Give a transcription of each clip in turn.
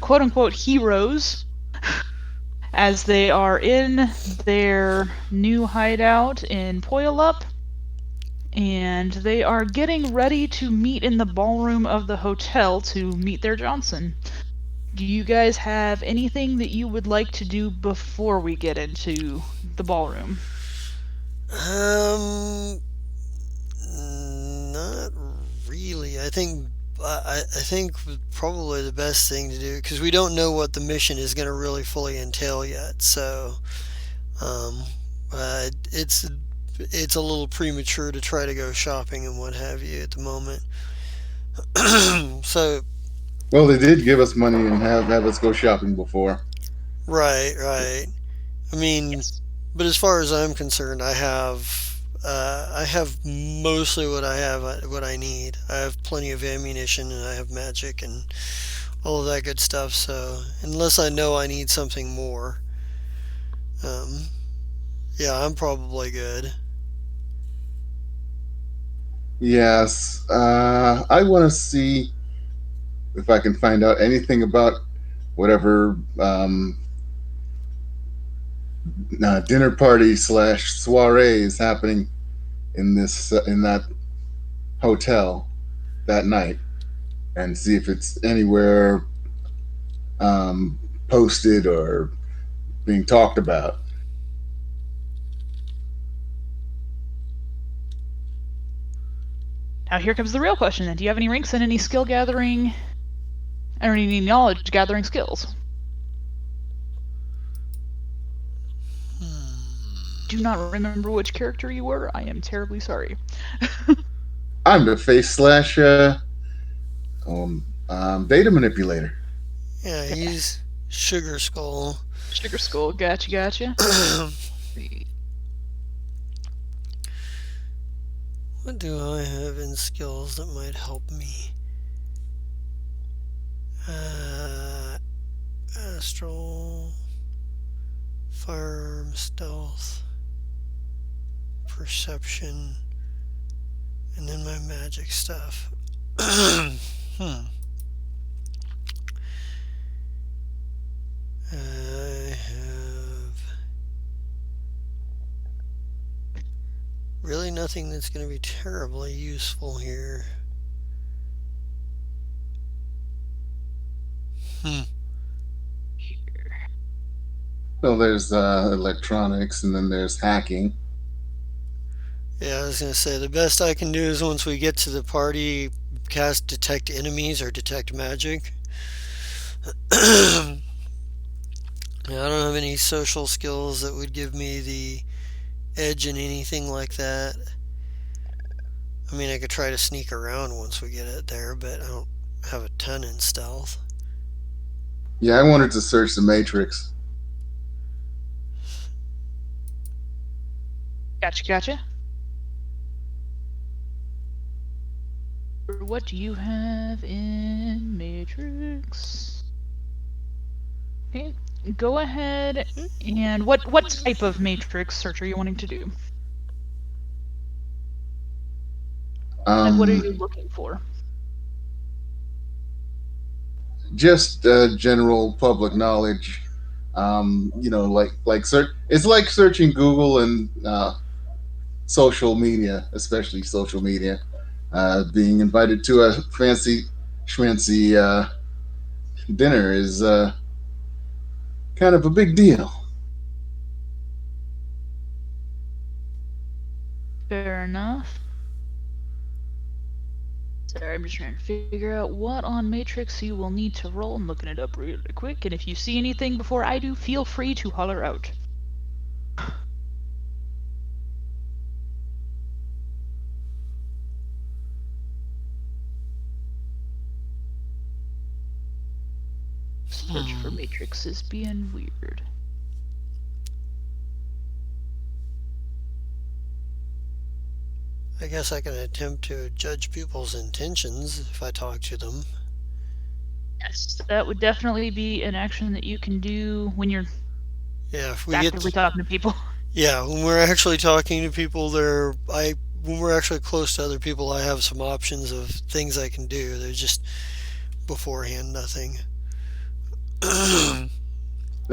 quote-unquote heroes as they are in their new hideout in Puyallup, and they are getting ready to meet in the ballroom of the hotel to meet their Johnson. Do you guys have anything that you would like to do before we get into the ballroom? Um, Not really. I think probably the best thing to do, because we don't know what the mission is going to really fully entail yet. So um, it's a little premature to try to go shopping and what have you at the moment. So Well, they did give us money and have us go shopping before. right, right. I mean, Yes. but as far as I'm concerned, I have mostly what I need. I have plenty of ammunition and I have magic and all of that good stuff. So unless I know I need something more, um, yeah, I'm probably good. Yes, I want to see if I can find out anything about whatever dinner party slash soiree is happening in that hotel that night, and see if it's anywhere posted or being talked about. Now here comes the real question then. Do you have any ranks and any skill gathering or any knowledge gathering skills? Do not remember which character you were. I am terribly sorry. I'm the face slash data manipulator. Yeah, Okay. he's Sugar Skull. Sugar Skull, gotcha, gotcha. What do I have in skills that might help me? Uh, Astral, Firearm, Stealth, Perception, and then my magic stuff. hmm. I have really nothing that's going to be terribly useful here. Hmm. Here. Well, there's electronics, and then there's hacking. Yeah, I was going to say the best I can do is once we get to the party, cast Detect Enemies or Detect Magic. Yeah, I don't have any social skills that would give me the edge in anything like that. I mean, I could try to sneak around once we get it there, but I don't have a ton in stealth. Yeah, I wanted to search the Matrix. Gotcha, gotcha. What do you have in Matrix? Okay, go ahead and what type of Matrix search are you wanting to do? Like, what are Um, you looking for? just general public knowledge. It's like searching Google and social media, especially social media. Being invited to a fancy schmancy dinner is kind of a big deal. Fair enough. Sorry, I'm just trying to figure out what on Matrix you will need to roll. I'm looking it up really quick, and if you see anything before I do, feel free to holler out. Search for Hmm. Matrix is being weird. I guess I can attempt to judge people's intentions if I talk to them. Yes, that would definitely be an action that you can do when you're Yeah, if we actively get, talking to people. yeah, when we're actually talking to people, when we're actually close to other people, I have some options of things I can do. They're just beforehand nothing.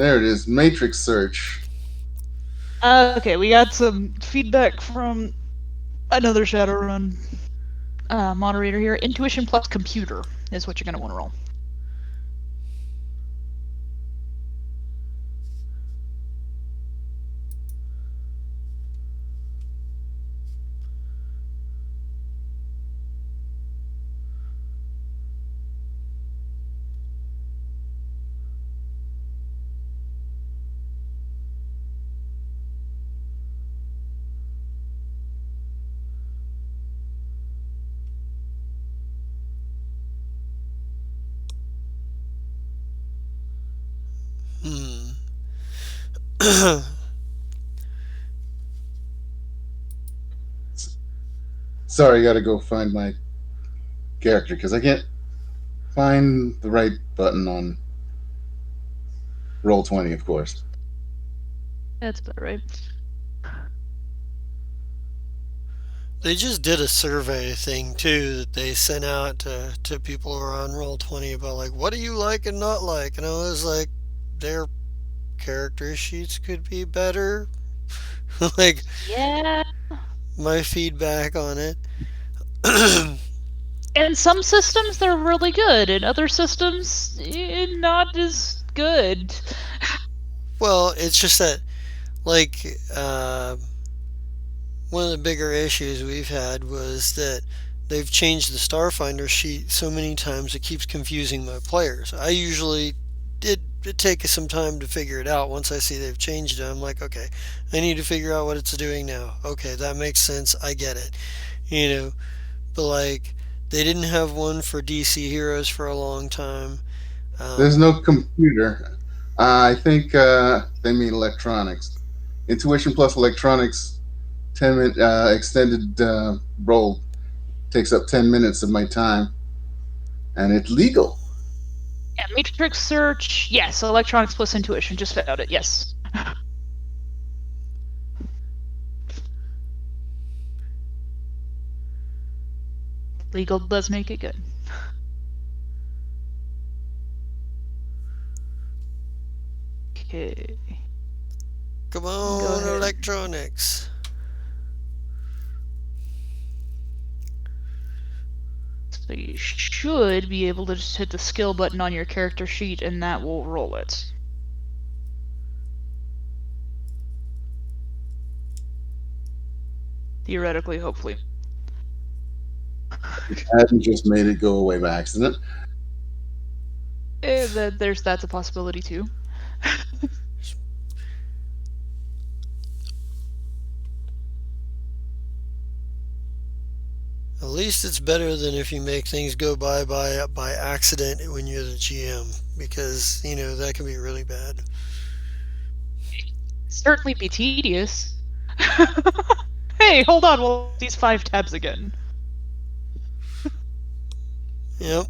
There it is. Matrix search. Okay, we got some feedback from another Shadowrun moderator here. Intuition plus computer is what you're going to want to roll. Hmm. Sorry, I gotta go find my character because I can't find the right button on roll 20, of course. That's about right. They just did a survey thing too that they sent out to people who are on Roll20 about like what do you like and not like, and I was like, their character sheets could be better. Like Yeah. my feedback on it. In some systems, they're really good. In other systems, not as good. Well, it's just that like one of the bigger issues we've had was that they've changed the Starfinder sheet so many times it keeps confusing my players. I usually it takes some time to figure it out. Once I see they've changed it, I'm like, okay, I need to figure out what it's doing now. Okay, that makes sense. I get it. You know, but like they didn't have one for DC Heroes for a long time. There's Um, no computer. I think they mean electronics. Intuition plus electronics, 10-minute extended roll takes up 10 minutes of my time, and it's legal. Yeah, Matrix search, yes. Electronics plus intuition, just found it, yes. Legal does make it good. Okay, Come go on, ahead. electronics. So you should be able to just hit the skill button on your character sheet and that will roll it. Theoretically, hopefully. Hadn't just made it go away by accident. That's a possibility too. At least it's better than if you make things go by accident when you're the GM, because that can be really bad. Certainly be tedious. Hey, hold on, we'll these 5 tabs again. Yep.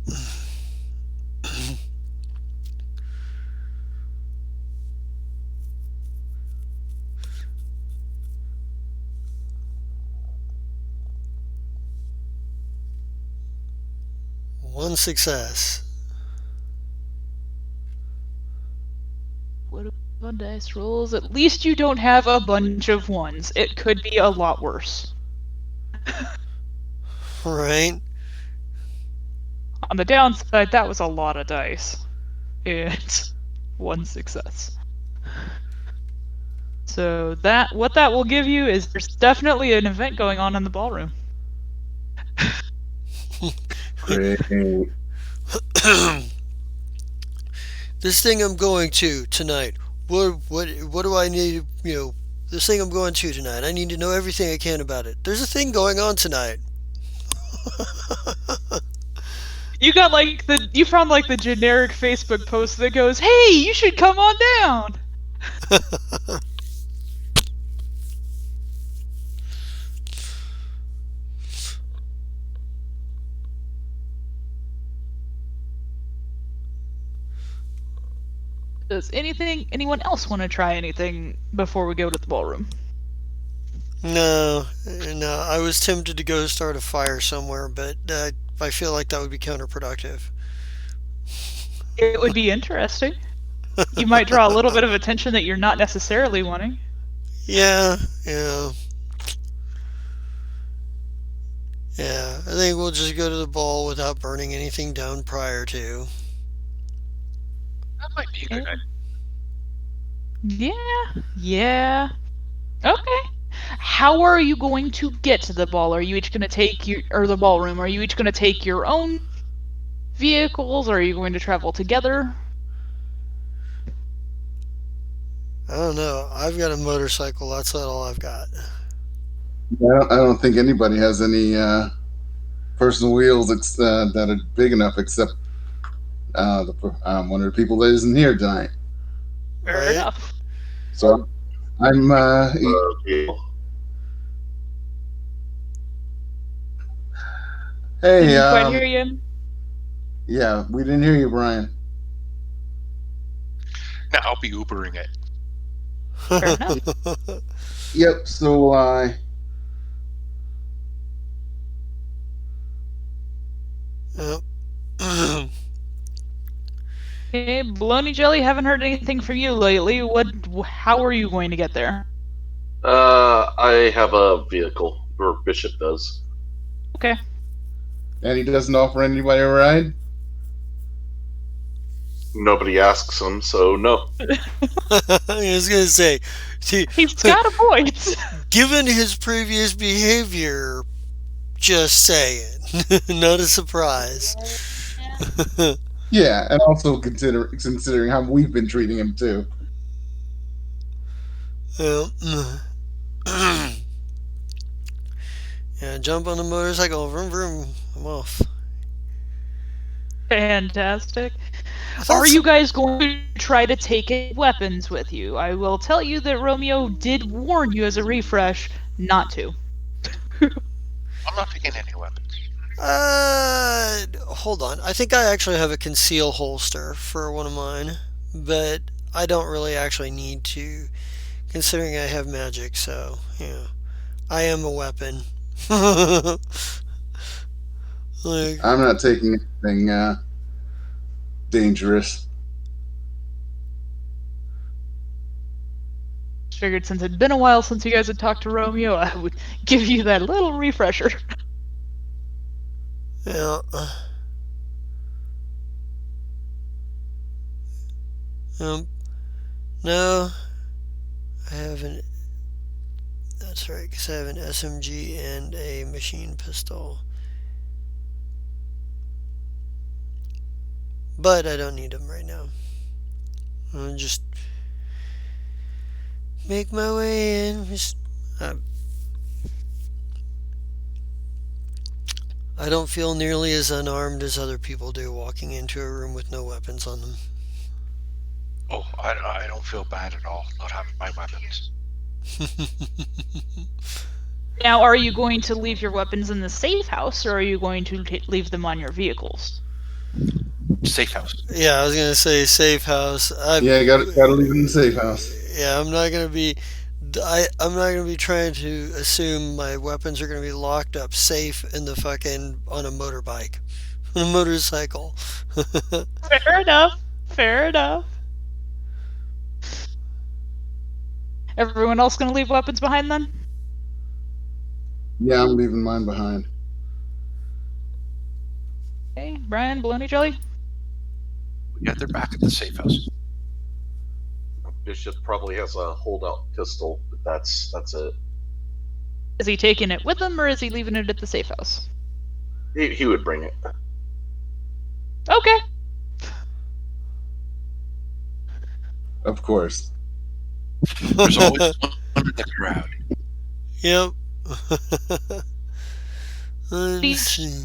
One success. What about dice rolls? At least you don't have a bunch of ones. It could be a lot worse. Right? On the downside, that was a lot of dice. And one success. So what that will give you is there's definitely an event going on in the ballroom. Great. This thing I'm going to tonight. What do I need? This thing I'm going to tonight. I need to know everything I can about it. There's a thing going on tonight. You found like the generic Facebook post that goes, "Hey, you should come on down." Does anyone else want to try anything before we go to the ballroom? No, no. I was tempted to go start a fire somewhere, but I feel like that would be counterproductive. It would be interesting. You might draw a little bit of attention that you're not necessarily wanting. Yeah, yeah, yeah. I think we'll just go to the ball without burning anything down prior to. That might be a good Okay. idea. Yeah, yeah. Okay. How are you going to get to the ball? Are you each going to take your, or the ballroom? Are you each going to take your own vehicles? Or are you going to travel together? I don't know. I've got a motorcycle. That's all I've got. I don't think anybody has any personal wheels that are big enough, except one of the people that isn't here tonight. Fair Right? enough. So I'm. Hey, Didn't quite hear you. yeah, we didn't hear you, Brian. Now I'll be Ubering it. Fair enough. Yep. So Yep. Okay, Bologna Jelly, haven't heard anything from you lately. How are you going to get there? I have a vehicle, or Bishop does. Okay. and he doesn't offer anybody a ride. Nobody asks him, so no. I was gonna say, see, He's got a point. given his previous behavior, just saying, not a surprise. Yeah, and also considering how we've been treating him too. Well, yeah, jump on the motorcycle, vroom vroom, I'm off. Fantastic. I thought Are s- you guys going to try to take weapons with you? I will tell you that Romeo did warn you as a refresh not to. I'm not taking any weapons. Hold on. I think I actually have a conceal holster for one of mine, but I don't really actually need to, considering I have magic. So yeah, I am a weapon. Like, I'm not taking anything dangerous. Figured since it'd been a while since you guys had talked to Romeo, I would give you that little refresher. yeah. Um, no, I haven't. That's right, because I have an SMG and a machine pistol. But I don't need them right now. I'll just make my way in. Uh, I don't feel nearly as unarmed as other people do walking into a room with no weapons on them. Oh, I don't feel bad at all not having my weapons. Now, are you going to leave your weapons in the safe house, or are you going to leave them on your vehicles? Safe house. Yeah, I was gonna say safe house. Yeah, gotta leave it in the safe house. Yeah, I'm not gonna be. I'm not gonna be trying to assume my weapons are gonna be locked up safe in the fucking on a motorbike, on a motorcycle. Fair enough. Fair enough. Everyone else gonna leave weapons behind then? Yeah, I'm leaving mine behind. Okay, Brian, Bologna Jelly? Yeah, they're back at the safe house. Bishop probably has a holdout pistol, but that's it. Is he taking it with him, or is he leaving it at the safe house? He would bring it. Okay. Of course. There's always one in the crowd. Yep. Let's see.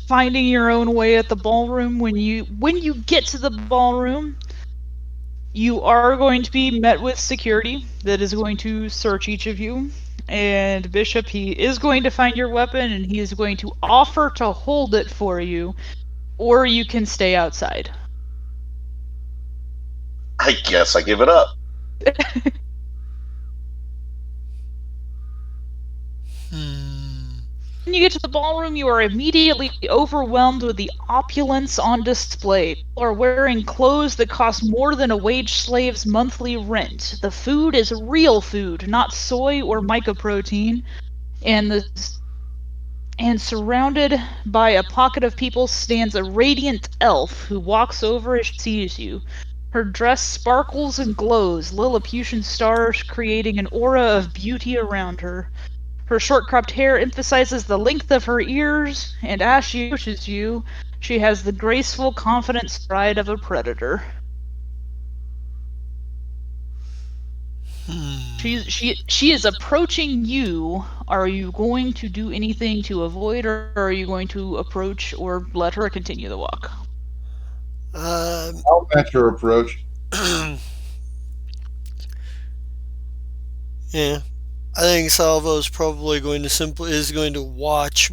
Finding your own way at the ballroom. When you get to the ballroom, you are going to be met with security that is going to search each of you. And Bishop, he is going to find your weapon and he is going to offer to hold it for you, or you can stay outside. I guess I give it up. Hmm. When you get to the ballroom, you are immediately overwhelmed with the opulence on display. People are wearing clothes that cost more than a wage slave's monthly rent. The food is real food, not soy or mycoprotein, and the and surrounded by a pocket of people stands a radiant elf who walks over as she sees you. Her dress sparkles and glows, Lilliputian stars creating an aura of beauty around her. Her short cropped hair emphasizes the length of her ears, and as she approaches you, she has the graceful, confident stride of a predator. She is approaching you. Are you going to do anything to avoid, or are you going to approach or let her continue the walk? Um, I'll match your approach. yeah, I think Salvo's probably going to simply is going to watch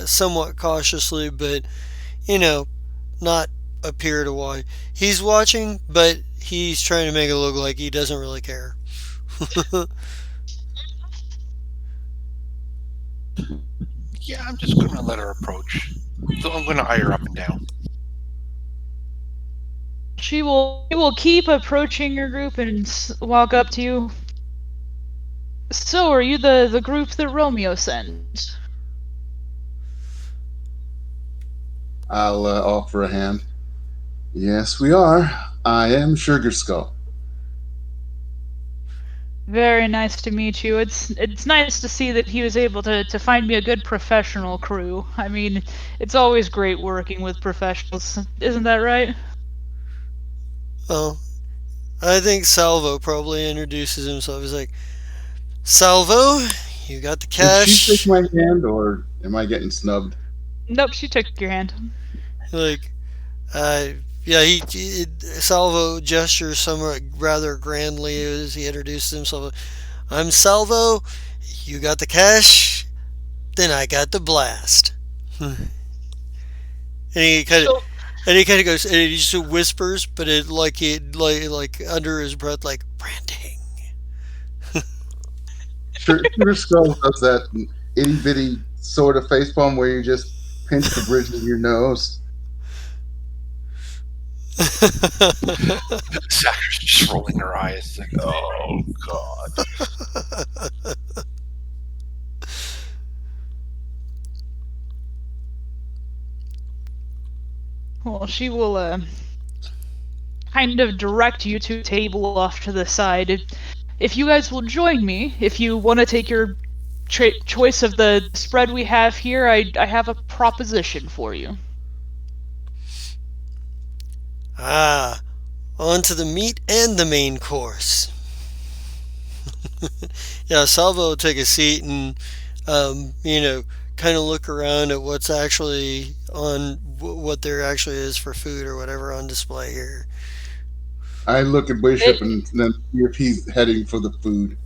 somewhat cautiously, but you know, not appear to watch. He's watching, but he's trying to make it look like he doesn't really care. Yeah, I'm just gonna let her approach. So I'm gonna eye her up and down. She will keep approaching your group and walk up to you. So, are you the group that Romeo sent? I'll offer a hand. Yes, we are. I am Sugar Skull. Very nice to meet you. It's nice to see that he was able to find me a good professional crew. I mean, it's always great working with professionals, isn't that right? Well, I think Salvo probably introduces himself. He's like, Salvo, you got the Did she shake cash. my hand, or am I getting snubbed? Nope, she took your hand. Like, uh, yeah, Salvo gestures somewhat rather grandly as he introduces himself. I'm Salvo. You got the cash. Then I got the blast. and he kind of So, and he kind of goes and he just whispers, but it like under his breath, like branding. Sugar Skull does that itty bitty sort of face palm where you just pinch the bridge of your nose. Sacha's just rolling her eyes, like, oh god. well, she will kind of direct you to a table off to the side. If you guys will join me, if you want to take your choice of the spread we have here, I have a proposition for you. Ah, on to the meat and the main course. Yeah, Salvo will take a seat and, kind of look around at what's actually on what there actually is for food or whatever on display here. I look at It, Bishop and then see if he's heading for the food.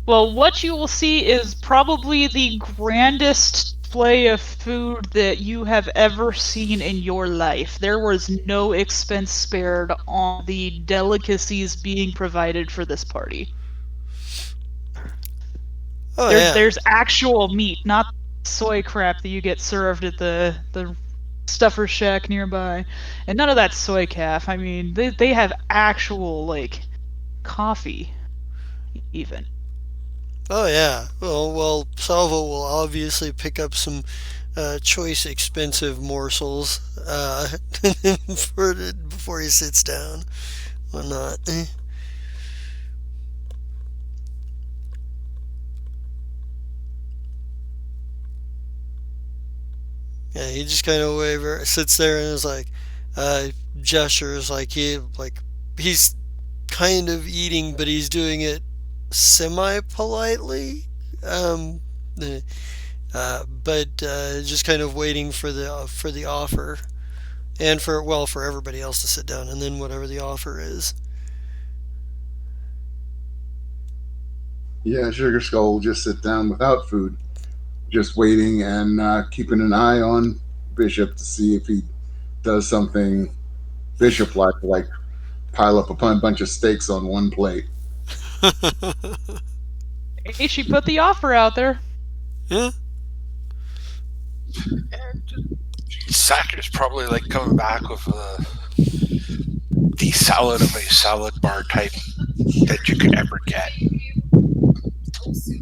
well, what you will see is probably the grandest display of food that you have ever seen in your life. There was no expense spared on the delicacies being provided for this party. Oh There's yeah, there's actual meat, not soy crap that you get served at the stuffer shack nearby, and none of that soy calf. I mean, they have actual like coffee even. oh yeah. Well, Salvo will obviously pick up some choice, expensive morsels before he sits down. Whatnot. Yeah, he just kind of sits there and is like, uh, gestures like he's kind of eating, but he's doing it semi politely. Um, but just kind of waiting for the offer, and for everybody else to sit down, and then whatever the offer is. Yeah, Sugar Skull will just sit down without food, just waiting and keeping an eye on Bishop to see if he does something Bishop like pile up a bunch of steaks on one plate. Hey, she put the offer out there. Yeah. Sacker's probably like coming back with the salad of a salad bar type that you could ever get,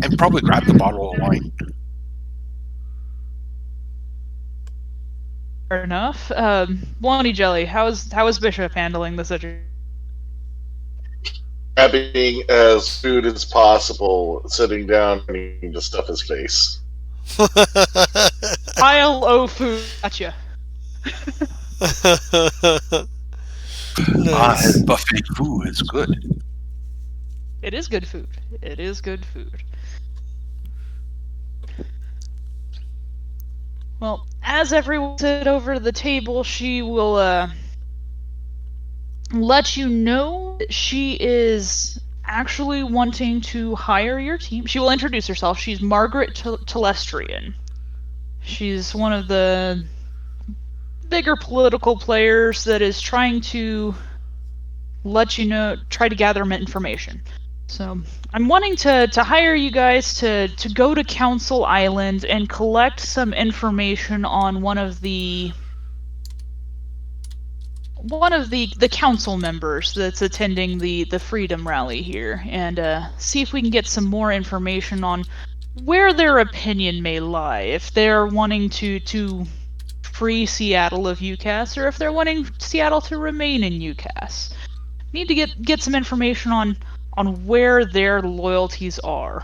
and probably grab the bottle of wine. Fair enough. Wani Jelly, how is Bishop handling the situation? Grabbing as food as possible, sitting down and eating to stuff his face. Pile o food. Gotcha. His Nice. buffet food is good. It is good food. It is good food. Well, as everyone sit over the table, she will let you know that she is actually wanting to hire your team. She will introduce herself. She's Margaret Telestrian. She's one of the bigger political players that is trying to let you know, try to gather information. So I'm wanting to hire you guys to go to Council Island and collect some information on one of the council members that's attending the Freedom Rally here, and see if we can get some more information on where their opinion may lie. If they're wanting to free Seattle of UCAS, or if they're wanting Seattle to remain in UCAS. Need to get some information on where their loyalties are.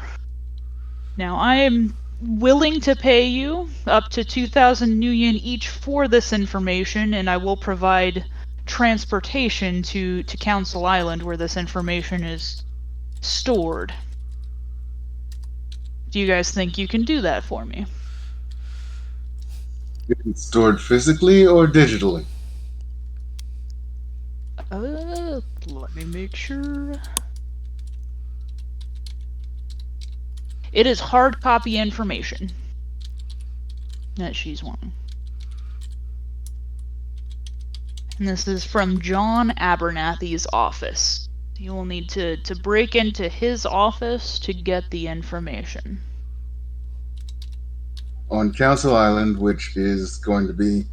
Now, I am willing to pay you up to 2,000 New Yen each for this information, and I will provide transportation to Council Island where this information is stored. Do you guys think you can do that for me? It's stored physically or digitally? Let me make sure. It is hard copy information that she's wanting. And this is from John Abernathy's office. You will need to break into his office to get the information. On Council Island, which is going to be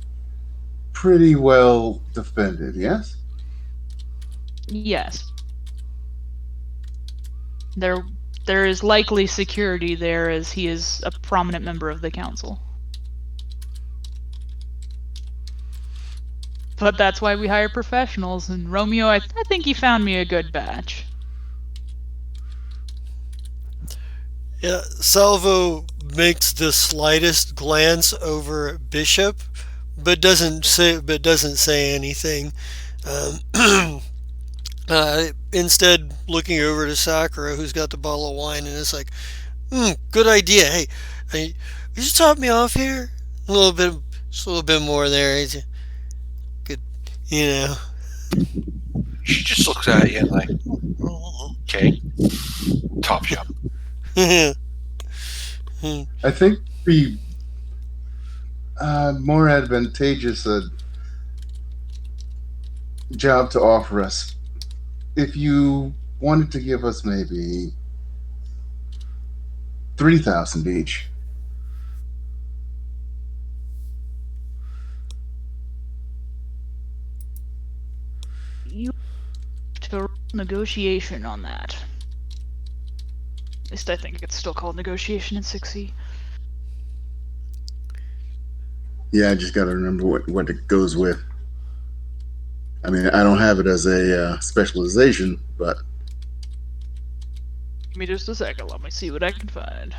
pretty well defended, yes? Yes. There is likely security there, as he is a prominent member of the council. But that's why we hire professionals, and Romeo, I think you found me a good batch. Yeah, Salvo makes the slightest glance over at Bishop, but doesn't say anything. Instead, looking over to Sakura, who's got the bottle of wine, and it's like, good idea. Hey, you just top me off here a little bit, just a little bit more there. Good, you know. She just looks at you and like, oh, okay, top you up. I think the more advantageous job to offer us if you wanted to give us maybe 3,000 each. You have to negotiation on that. At least I think it's still called negotiation in 6E. Yeah, I just got to remember what it goes with. I mean, I don't have it as a specialization, but Give me just a second, let me see what I can find.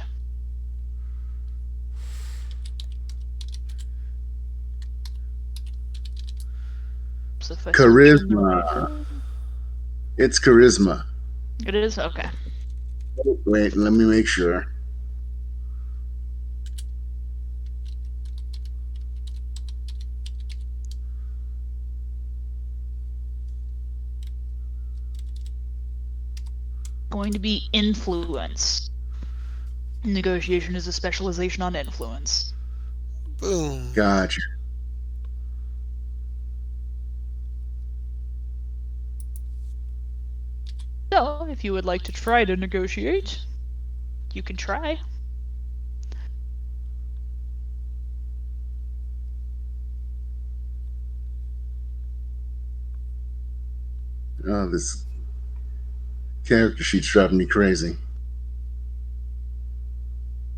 If I search in the right charisma. field. It's charisma. It is? Okay. Wait, let me make sure. Going to be influence. Negotiation is a specialization on influence. Boom. Gotcha. So, if you would like to try to negotiate, you can try. Oh, this character sheet's driving me crazy.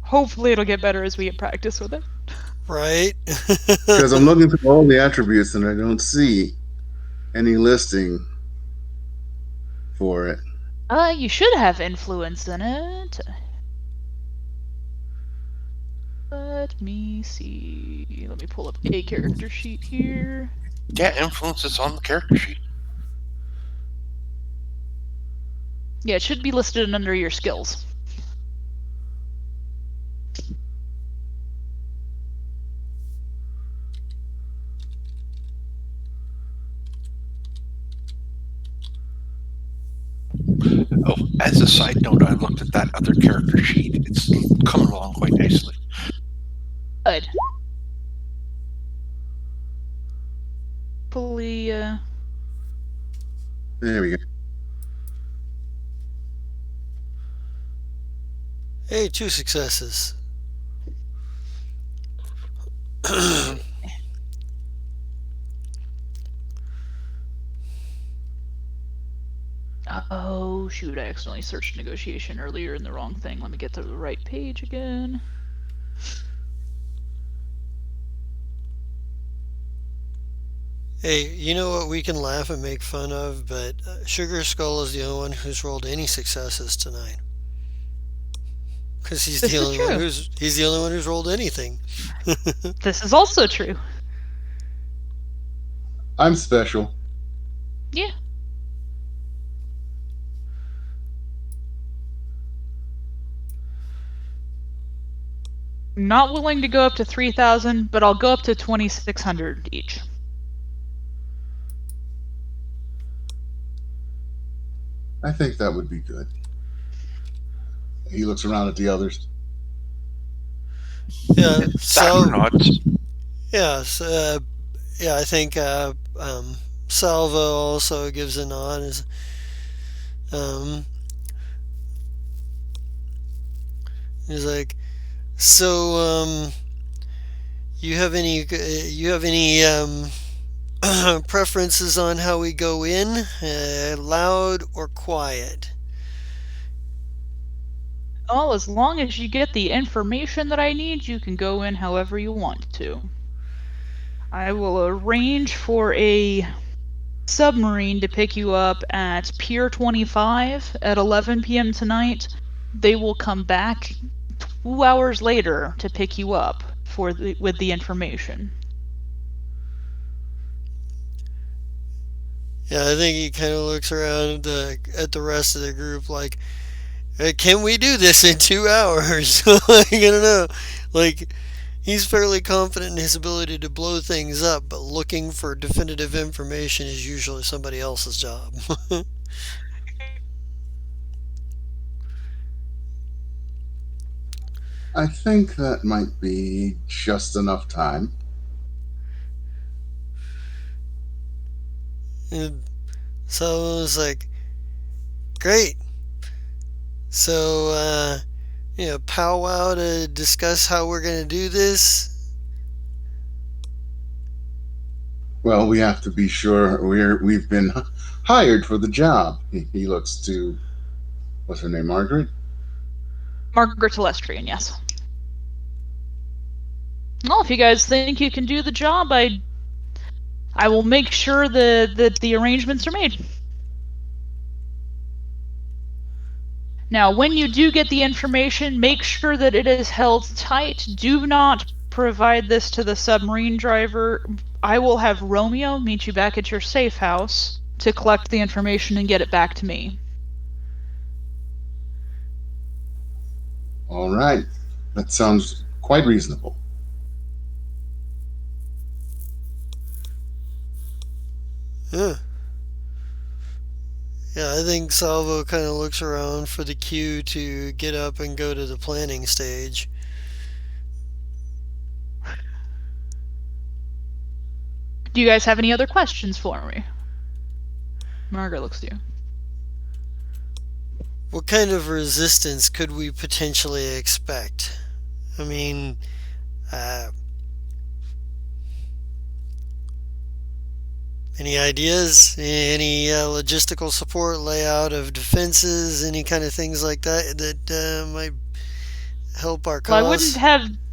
Hopefully it'll get better as we get practice with it. Right? Because I'm looking through all the attributes and I don't see any listing for it. You should have influence in it. Let me see. Let me pull up a character sheet here. Yeah, influence is on the character sheet. Yeah, it should be listed under your skills. Oh, as a side note, I looked at that other character sheet. It's coming along quite nicely. Good. Hopefully, There we go. Hey, 2 successes. oh shoot, I accidentally searched negotiation earlier in the wrong thing. Let me get to the right page again. Hey, you know what we can laugh and make fun of, but Sugar Skull is the only one who's rolled any successes tonight. Because This is true. he's the only one who's rolled anything. This is also true. I'm special. Yeah. Not willing to go up to 3,000, but I'll go up to 2,600 each. I think that would be good. He looks around at the others. Yeah, Saturn odds. yeah, yeah. I think Salvo also gives a nod. Um, he's like, so you have any preferences on how we go in, loud or quiet? Well, as long as you get the information that I need, you can go in however you want to. I will arrange for a submarine to pick you up at Pier 25 at 11 p.m. tonight. They will come back 2 hours later to pick you up with the information. Yeah, I think he kind of looks around at the rest of the group like, can we do this in 2 hours? Like, I don't know. Like, he's fairly confident in his ability to blow things up, but looking for definitive information is usually somebody else's job. I think that might be just enough time. And so it was like, great. So, powwow to discuss how we're going to do this. Well, we have to be sure we've been hired for the job. He looks to, what's her name, Margaret? Margaret Telestrian, yes. Well, if you guys think you can do the job, I will make sure that the arrangements are made. Now, when you do get the information, make sure that it is held tight. Do not provide this to the submarine driver. I will have Romeo meet you back at your safe house to collect the information and get it back to me. All right. That sounds quite reasonable. Yeah. Yeah, I think Salvo kind of looks around for the cue to get up and go to the planning stage. Do you guys have any other questions for me? Margaret looks to you. What kind of resistance could we potentially expect? I mean, Any ideas? Any logistical support, layout of defenses, any kind of things like that that might help our Well, cause?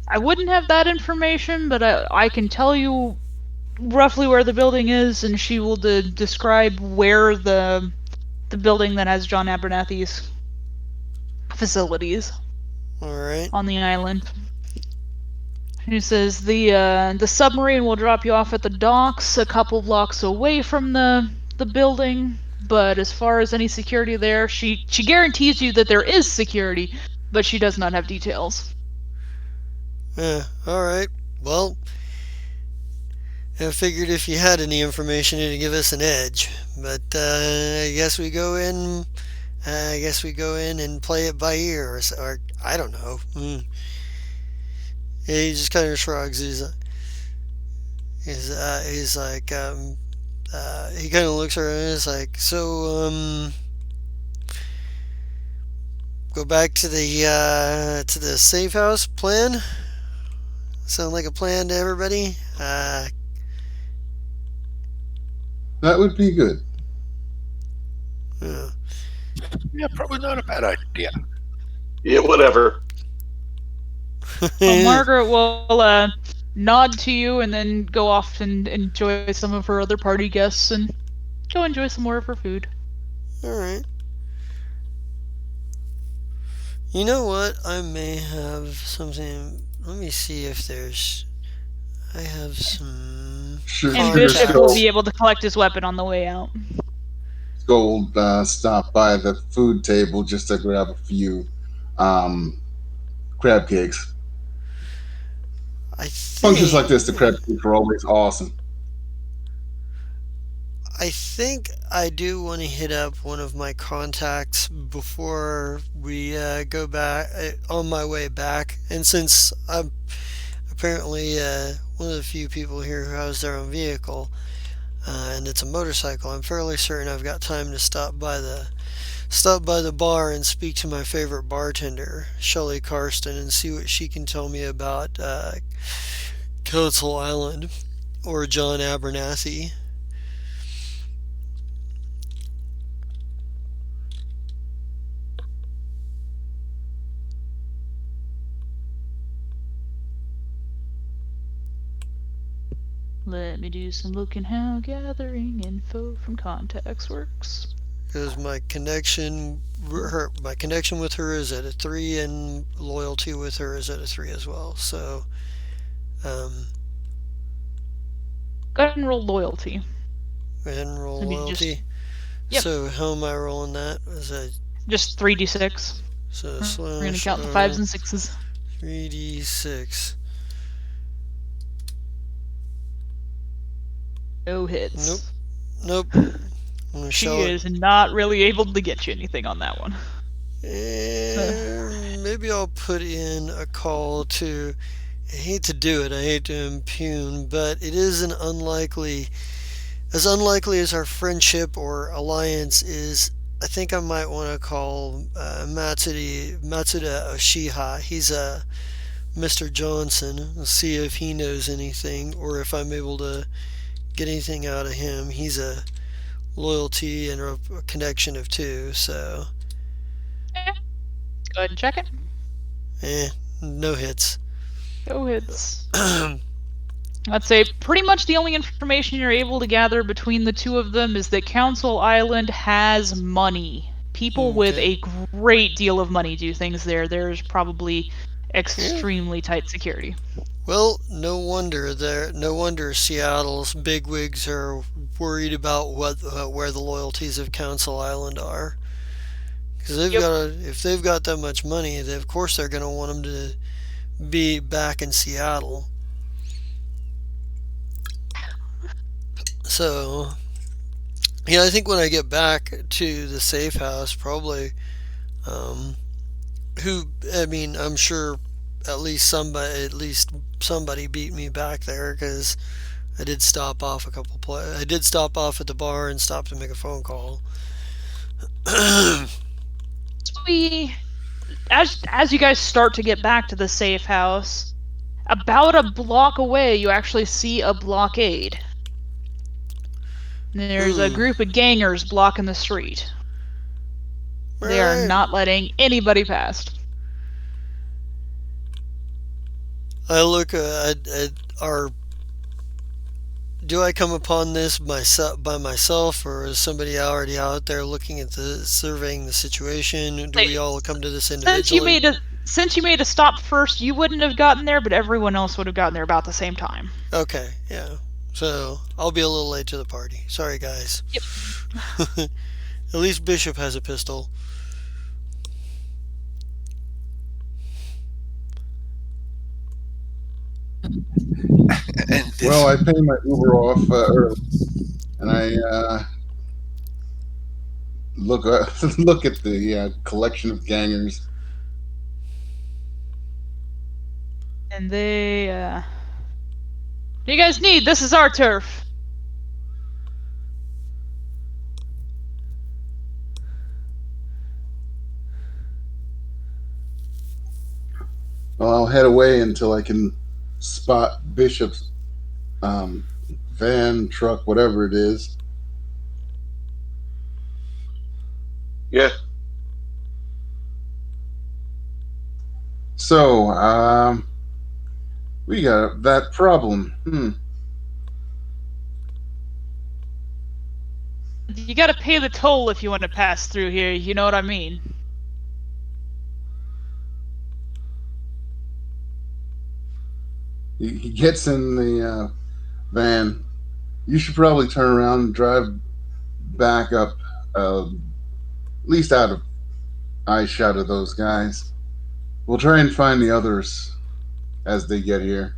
I wouldn't have that information, but I can tell you roughly where the building is, and she will describe where the building that has John Abernathy's facilities All right. on the island. He says the submarine will drop you off at the docks a couple blocks away from the building, but as far as any security there, she guarantees you that there is security, but she does not have details. Yeah. All right. Well, I figured if you had any information, it'd give us an edge. But I guess we go in. I guess we go in and play it by ear, or I don't know. Yeah, he just kind of shrugs. He's like, he kind of looks around and is like, so, go back to the safe house plan. Sound like a plan to everybody? That would be good. Uh, Yeah, probably not a bad idea. Yeah, whatever. Well, Margaret will nod to you and then go off and enjoy some of her other party guests and go enjoy some more of her food. All right. You know what? I may have something. Let me see if there's. I have some. And Sugar Bishop will Contacts. be able to collect his weapon on the way out. Go stop by the food table just to grab a few um, crab cakes. I Functions like think. this, the crab cakes are always awesome. I think I do want to hit up one of my contacts before we go back on my way back. And since I'm apparently one of the few people here who has their own vehicle, and it's a motorcycle, I'm fairly certain I've got time to stop by the bar and speak to my favorite bartender, Shelley Carston, and see what she can tell me about Council Island or John Abernathy. Let me do some looking how gathering info from contacts works. Because my connection with her is at a 3, and loyalty with her is at a 3 as well. So um, Go ahead and roll loyalty. go ahead and roll Maybe just loyalty. yep, So how am I rolling that? Is that just 3d6. so We're gonna slash count the 5s and 6s. 3d6? No Nope, hits. nope. She Shell is not really able to get you anything on that one. Maybe I'll put in a call to. I hate to do it. I hate to impugn, but it is as unlikely as our friendship or alliance is. I think I might want to call Matsuda Oshiha. He's a Mr. Johnson. See if he knows anything, or if I'm able to get anything out of him. He's a loyalty and a connection of 2, so Go ahead and check it. no hits. No hits. I'd say pretty much the only information you're able to gather between the two of them is that Council Island has money. People with Okay. a great deal of money do things there. There's probably Yeah. extremely tight security. Well, no wonder Seattle's bigwigs are worried about where the loyalties of Council Island are. Because Yep. if they've got that much money, of course they're going to want them to be back in Seattle. So, yeah, I think when I get back to the safe house, probably, um, I'm sure at least somebody beat me back there because I did stop off I did stop off at the bar and stop to make a phone call. We, as you guys start to get back to the safe house, about a block away, you actually see a blockade. There's a group of gangers blocking the street. They are Alright. not letting anybody past. I look at our. Do I come upon this by myself, or is somebody already out there looking at surveying the situation? Do we all come to this Since you individually? made a since you made a stop first, you wouldn't have gotten there, but everyone else would have gotten there about the same time. Okay, yeah. So I'll be a little late to the party. Sorry, guys. Yep. At least Bishop has a pistol. And this, Well, I pay my Uber off early, and I look look at the collection of gangers. And they, what do you guys need? This is our turf. Well, I'll head away until I can spot Bishop's um, van, truck, whatever it is. Yeah. So, we got that problem. You gotta pay the toll if you want to pass through here, you know what I mean? He gets in the van. You should probably turn around and drive back up, at least out of eye shot of those guys. We'll try and find the others as they get here.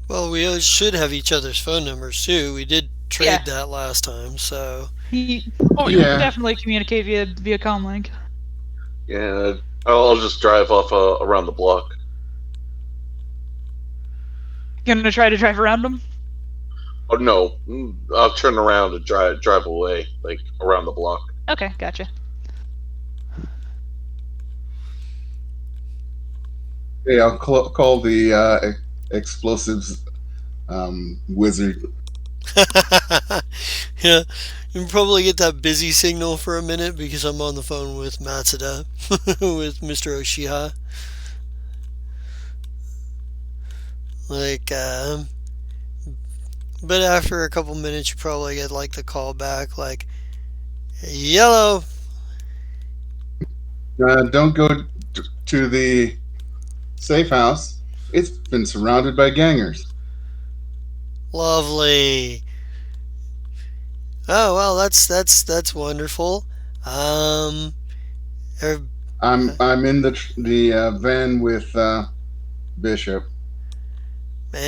Well, we should have each other's phone numbers too. We did trade that last time, so. He oh Yeah. definitely communicate via comlink. Yeah. I'll just drive off around the block. Gonna try to drive around them? Oh no, I'll turn around and drive away, like around the block. Okay, gotcha. Hey, I'll call the explosives wizard. Yeah, you can probably get that busy signal for a minute because I'm on the phone with Matsuda, with Mr. Oshiha. Like, but after a couple minutes, you probably get like the call back, like, yellow. Don't go to the safe house. It's been surrounded by gangers. Lovely. Oh well, that's wonderful. Er, I'm in the van with Bishop. He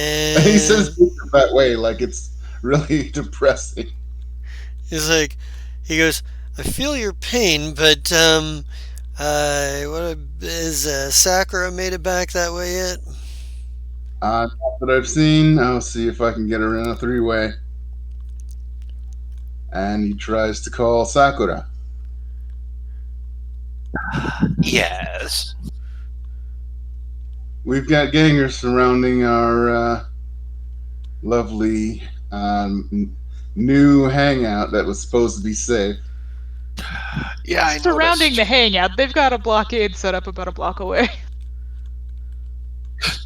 says man, Bishop that way like it's really depressing. he's like, he goes, I feel your pain, but what is Sakura made it back that way yet? Not that I've seen. I'll see if I can get her in a three-way. And he tries to call Sakura. yes. We've got gangers surrounding our lovely new hangout that was supposed to be safe. Yeah, I Surrounding noticed. the hangout, they've got a blockade set up about a block away.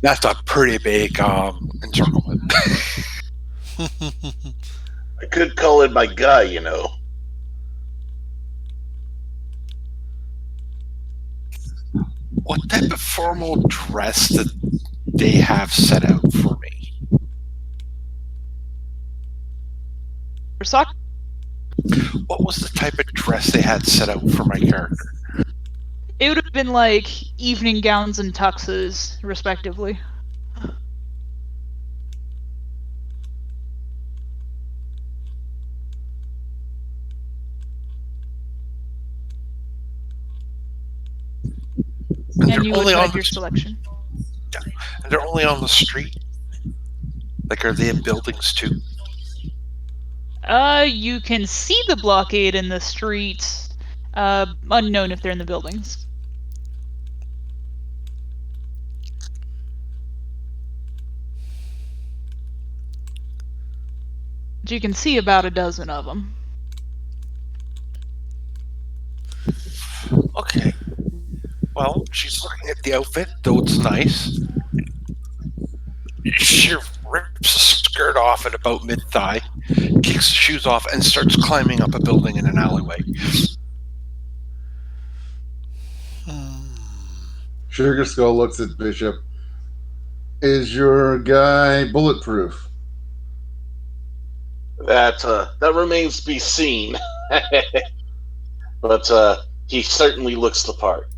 That's a pretty big encirclement. I could call in my guy, you know. What type of formal dress did they have set out for me? For sock, What was the type of dress they had set out for my character? it would have been like evening gowns and tuxes, respectively. And And you they're would only on make your selection. and they're only on the street. Like, are they in buildings too? You can see the blockade in the streets. Unknown if they're in the buildings. But you can see about a dozen of them. Okay. Well, she's looking at the outfit, though it's nice. She rips the skirt off at about mid-thigh, kicks the shoes off, and starts climbing up a building in an alleyway. Sugar Skull looks at Bishop. Is your guy bulletproof? That remains to be seen. But he certainly looks the part.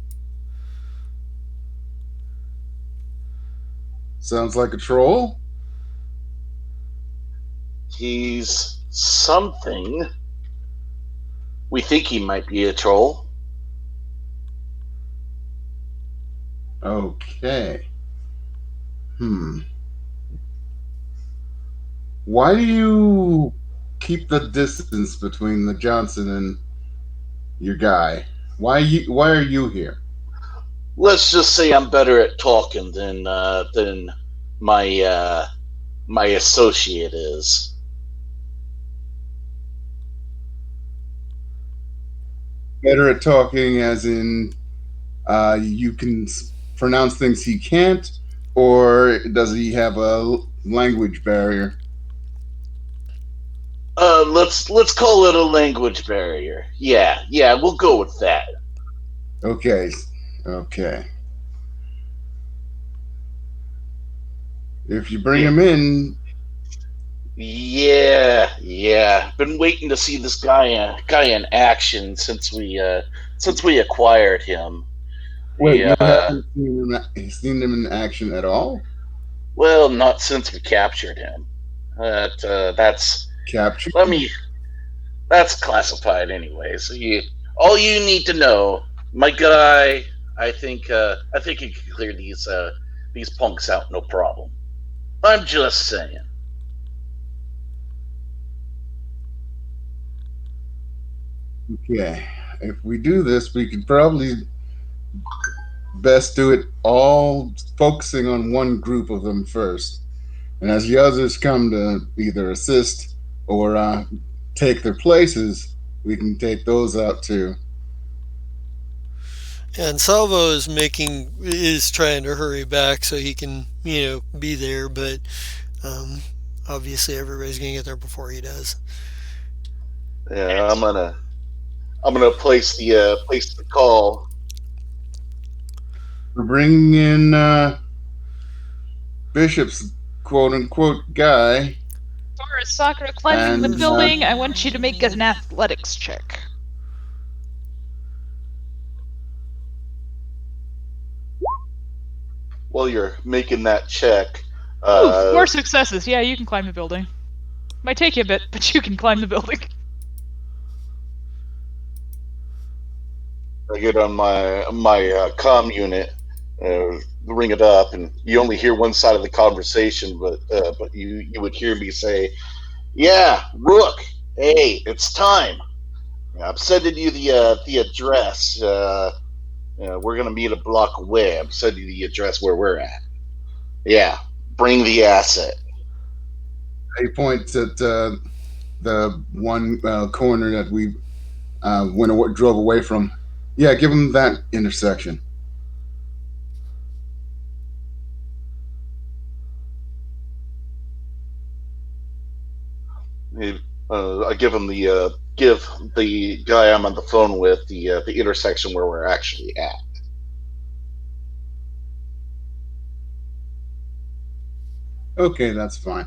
Sounds like a troll. He's something. We think he might be a troll. Okay. Why do you keep the distance between the Johnson and your guy? Why are you here? Let's just say I'm better at talking than my my associate is. Better at talking, as in you can pronounce things he can't, or does he have a language barrier? Let's call it a language barrier. Yeah, we'll go with that. Okay, okay. If you bring Yeah. him in, Yeah. Been waiting to see this guy in action since we acquired him. wait, you Yeah. haven't seen him in action at all? Well, not since we captured him. That's Captured? let me. That's classified anyway. So all you need to know, my guy. I think he can clear these punks out, no problem. I'm just saying. Okay. If we do this, we could probably best do it all focusing on one group of them first. And as the others come to either assist or take their places, we can take those out too. And Salvo is trying to hurry back so he can be there, but um, obviously everybody's gonna get there before he does. Yeah, I'm gonna place the call. We're bringing in Bishop's quote unquote guy. As far as Sakura climbing the And, building, I want you to make an athletics check. While you're making that check, Ooh, 4 successes. Yeah, you can climb the building. Might take you a bit, but you can climb the building. I get on my comm unit, ring it up, and you only hear one side of the conversation, but you would hear me say, "Yeah, Rook, hey, it's time. I'm sending you the address. We're gonna meet a block away. I'm sending you the address where we're at. Yeah, bring the asset." he points at the one corner that we drove away from. Yeah, give him that intersection. I give him give the guy I'm on the phone with the intersection where we're actually at. Okay, that's fine.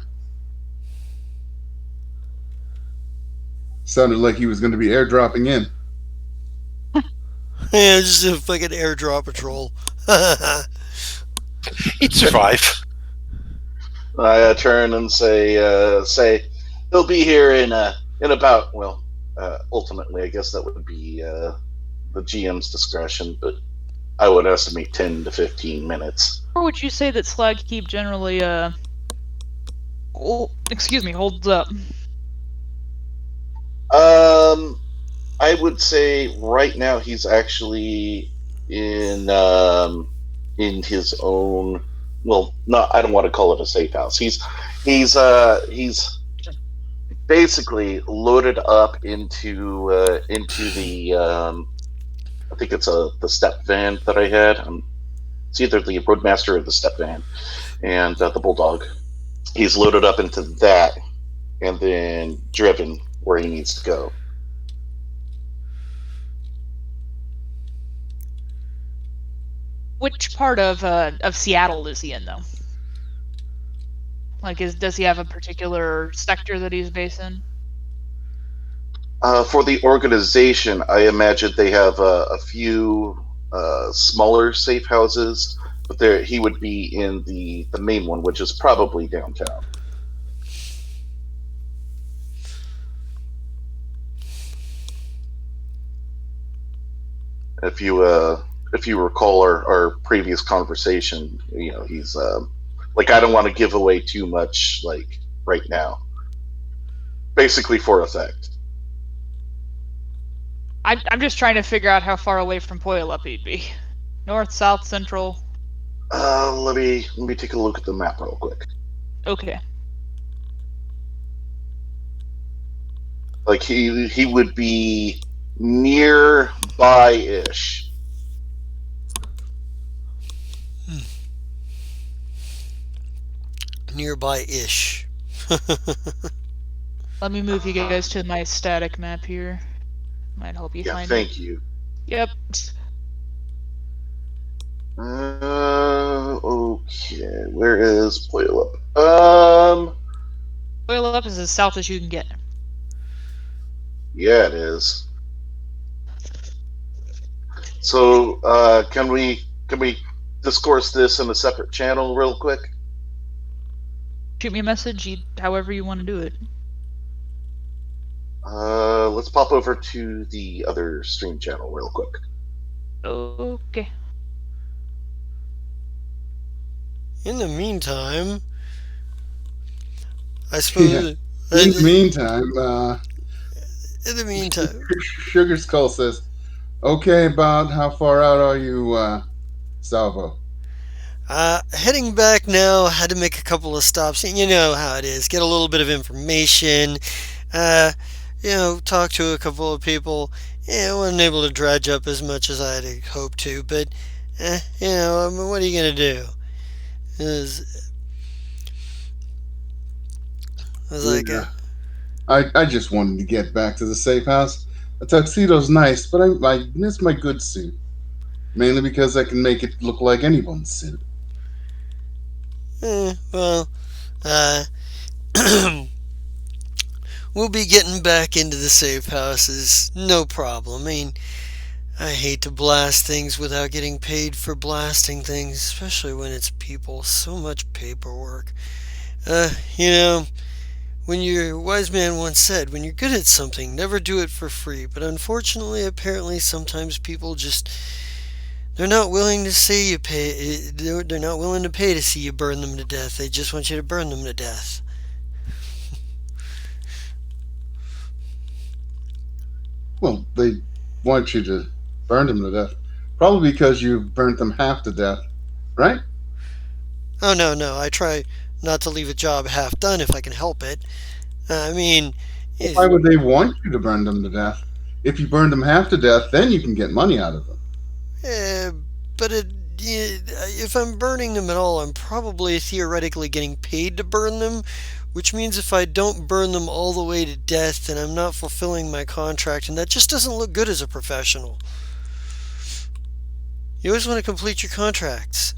Sounded like he was going to be airdropping in. Yeah, just a fucking airdrop patrol. He'd survive. I turn and say he'll be here in about ultimately I guess that would be the GM's discretion, but I would estimate 10 to 15 minutes. Or would you say that Slag Keep generally holds up? I would say right now he's actually in his own. Well, not. I don't want to call it a safe house. He's basically loaded up into the I think it's the step van that I had. It's either the Roadmaster or the step van, and the Bulldog. He's loaded up into that, and then driven where he needs to go. Which part of Seattle is he in though? Like, does he have a particular sector that he's based in? For the organization, I imagine they have a few smaller safe houses, but he would be in the main one, which is probably downtown. If you recall our previous conversation, he's like, I don't want to give away too much like right now. Basically for effect. I'm just trying to figure out how far away from Puyallup he'd be. North, south, central. Let me take a look at the map real quick. Okay. Like he would be nearby-ish. Nearby-ish. Let me move you guys to my static map here. Might help you Yeah, find thank it. you. Yep. Okay. Where is Puyallup? Puyallup is as south as you can get. Yeah, it is. So, can we discourse this in a separate channel real quick? Shoot me a message, however you want to do it. Let's pop over to the other stream channel real quick. Okay. In the meantime, I suppose. Yeah. In the meantime, in the meantime, Sugar Skull says, "Okay, about how far out are you, Salvo?" heading back now. Had to make a couple of stops. You know how it is. Get a little bit of information. Talk to a couple of people. Yeah, I wasn't able to dredge up as much as I had hoped to, but I mean, what are you gonna do? It was like, Yeah. I just wanted to get back to the safe house. A tuxedo's nice, but I miss my good suit. Mainly because I can make it look like anyone's suit. well, we'll be getting back into the safe houses, no problem. I mean, I hate to blast things without getting paid for blasting things, especially when it's people. So much paperwork. You know, when your wise man once said, when you're good at something, never do it for free. But unfortunately, apparently, sometimes people just, they're not willing to see you pay. They're not willing to pay to see you burn them to death. They just want you to burn them to death. Well, they want you to burn them to death. Probably because you've burnt them half to death, right? Oh, no. I try not to leave a job half done if I can help it. I mean, Why would they want you to burn them to death? If you burn them half to death, then you can get money out of them. eh, but if I'm burning them at all, I'm probably theoretically getting paid to burn them, which means if I don't burn them all the way to death, then I'm not fulfilling my contract, and that just doesn't look good as a professional. You always want to complete your contracts.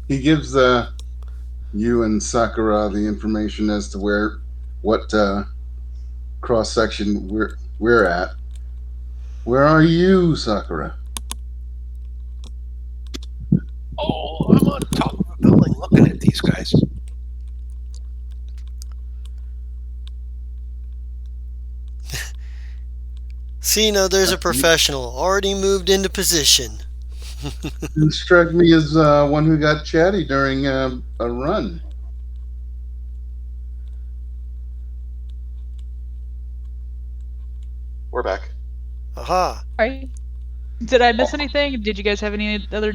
He gives you and Sakura the information as to what cross section we're at. Where are you, Sakura? Oh, I'm on top of a building looking at these guys. See, now there's a professional already moved into position. You struck me as one who got chatty during a run. We're back. Aha. Alright. Did I miss anything? Did you guys have any other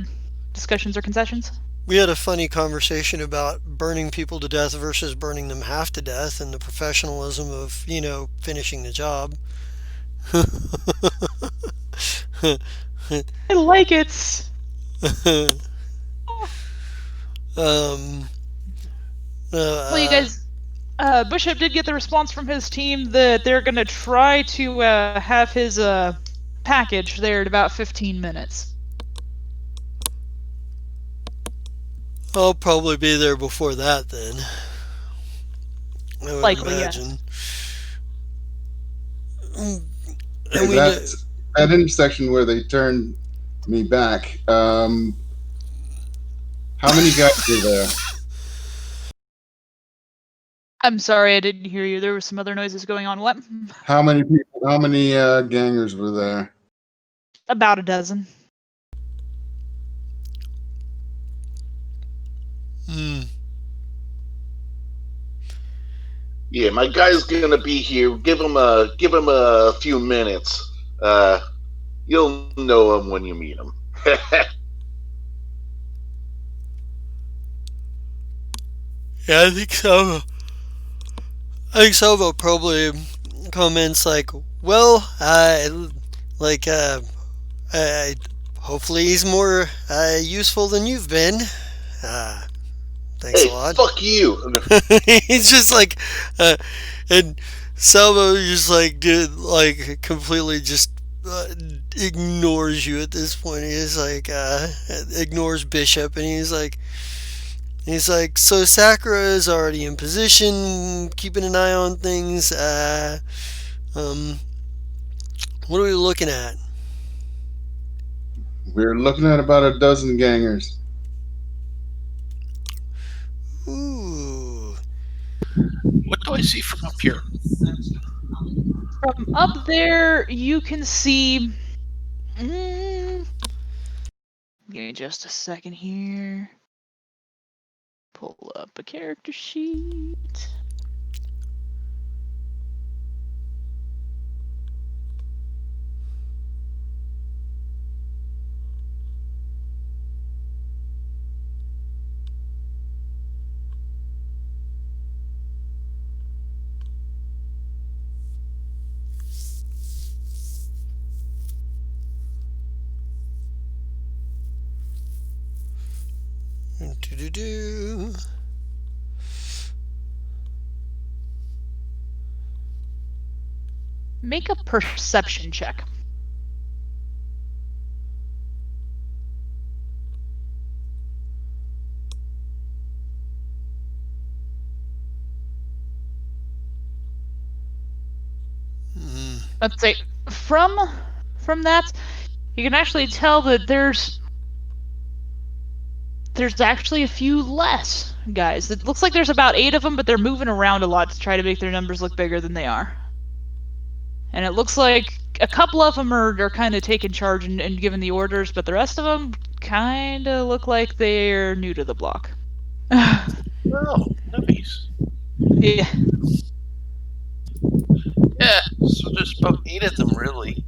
discussions or concessions? We had a funny conversation about burning people to death versus burning them half to death and the professionalism of, finishing the job. I like it. um, Well, you uh, guys, Bishop did get the response from his team that they're going to try to have his package there in about 15 minutes. I'll probably be there before that then. I would Likely, yes. imagine. And Hey, we know. that intersection where they turned me back. How many guys were there? I'm sorry, I didn't hear you. There were some other noises going on. What? How many people? How many gangers were there? About a dozen. Hmm. Yeah, my guy's gonna be here. Give him a few minutes. Uh, you'll know him when you meet him. Yeah, I think so. I think Salvo probably comments like, "Well, like, I hopefully he's more useful than you've been. Uh, Thanks a Hey, lot." fuck you. He's just like, uh, and Salvo just like did like completely just ignores you at this point. He's like ignores Bishop, and he's like, so Sakura is already in position, keeping an eye on things. Um, what are we looking at? We're looking at about a dozen gangers. Ooh, What do I see from up here? From up there, you can see. Give me just a second here. Pull up a character sheet. do. Make a perception check. Let's say from that, you can actually tell that there's actually a few less guys. It looks like there's about 8 of them, but they're moving around a lot to try to make their numbers look bigger than they are. And it looks like a couple of them are kind of taking charge and giving the orders, but the rest of them kind of look like they're new to the block. Oh, nice. Yeah. Yeah, so there's about 8 of them, really.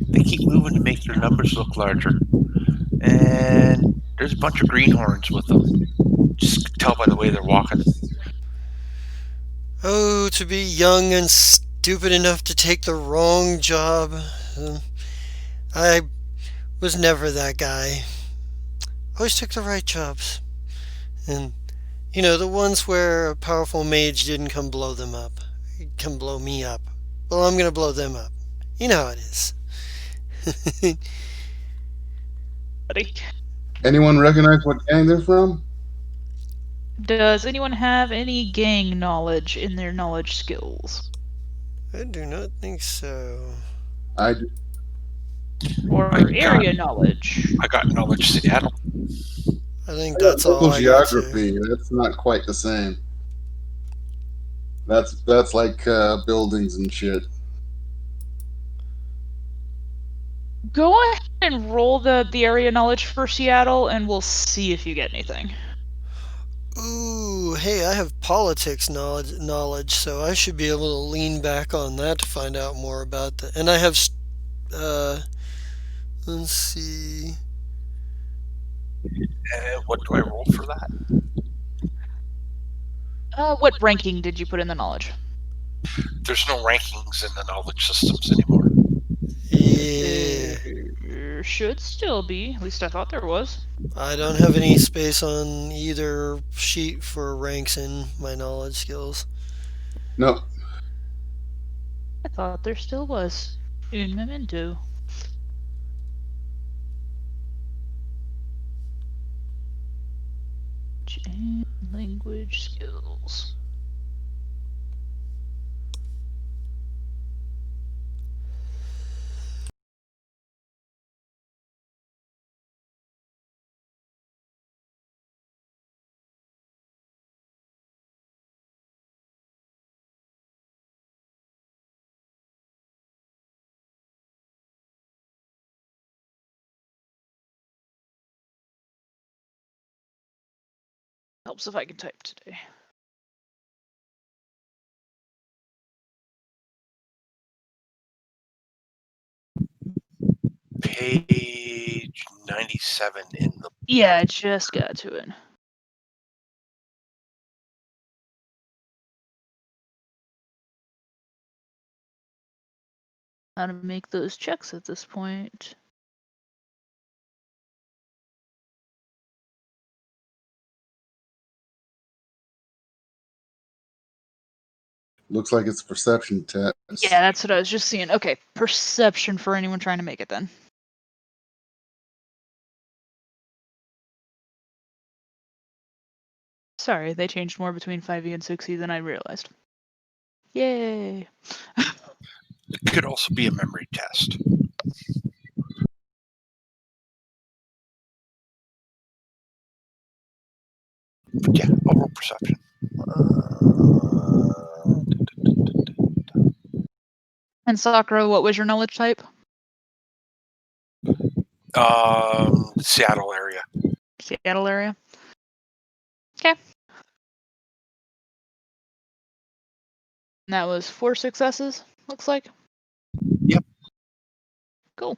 They keep moving to make their numbers look larger. And there's a bunch of greenhorns with them. Just tell by the way they're walking. Oh, to be young and stupid enough to take the wrong job. I was never that guy. Always took the right jobs. And, the ones where a powerful mage didn't come blow them up. Come blow me up. Well, I'm going to blow them up. You know how it is. Buddy. Anyone recognize what gang they're from? Does anyone have any gang knowledge in their knowledge skills? I do not think so. I do. Or area knowledge? I got knowledge Seattle. I think that's all Local I got too. geography. That's not quite the same. That's like buildings and shit. Go ahead and roll the area knowledge for Seattle, and we'll see if you get anything. Ooh, hey, I have politics knowledge, so I should be able to lean back on that to find out more about that. And I have, let's see. What do I roll for that? What ranking did you put in the knowledge? There's no rankings in the knowledge systems anymore. Yeah. There should still be. At least I thought there was. I don't have any space on either sheet for ranks in my knowledge skills. No, I thought there still was. Un momento. And language skills. Helps if I can type today. Page 97 in the. Yeah, I just got to it. How to make those checks at this point. looks like it's a perception test. Yeah, that's what I was just seeing. Okay, perception for anyone trying to make it then. Sorry, they changed more between 5e and 6e than I realized. Yay! It could also be a memory test. But yeah, I'll roll perception. And Sakura, what was your knowledge type? Seattle area. Seattle area. Okay. And that was 4 successes, looks like. Yep. Cool.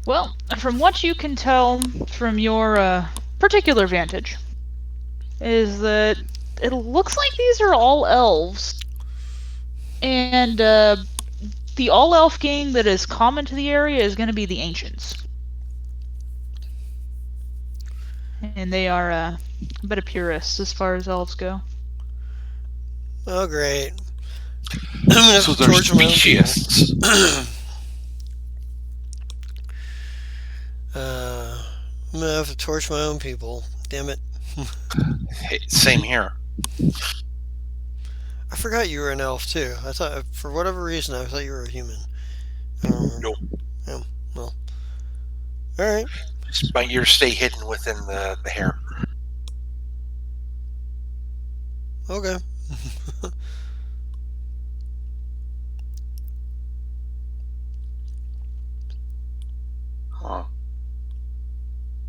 Well, from what you can tell from your particular vantage, is that it looks like these are all elves. And the all-elf gang that is common to the area is going to be the Ancients. And they are a bit of purists as far as elves go. Oh, great. I'm gonna have So to they're torture my own people. speciesists. I'm gonna have to torch my own people. Damn it. Hey, same here. I forgot you were an elf too. I thought, for whatever reason, I thought you were a human. I don't remember. Nope. Yeah, well. Alright. My ears stay hidden within the hair. Okay. Huh.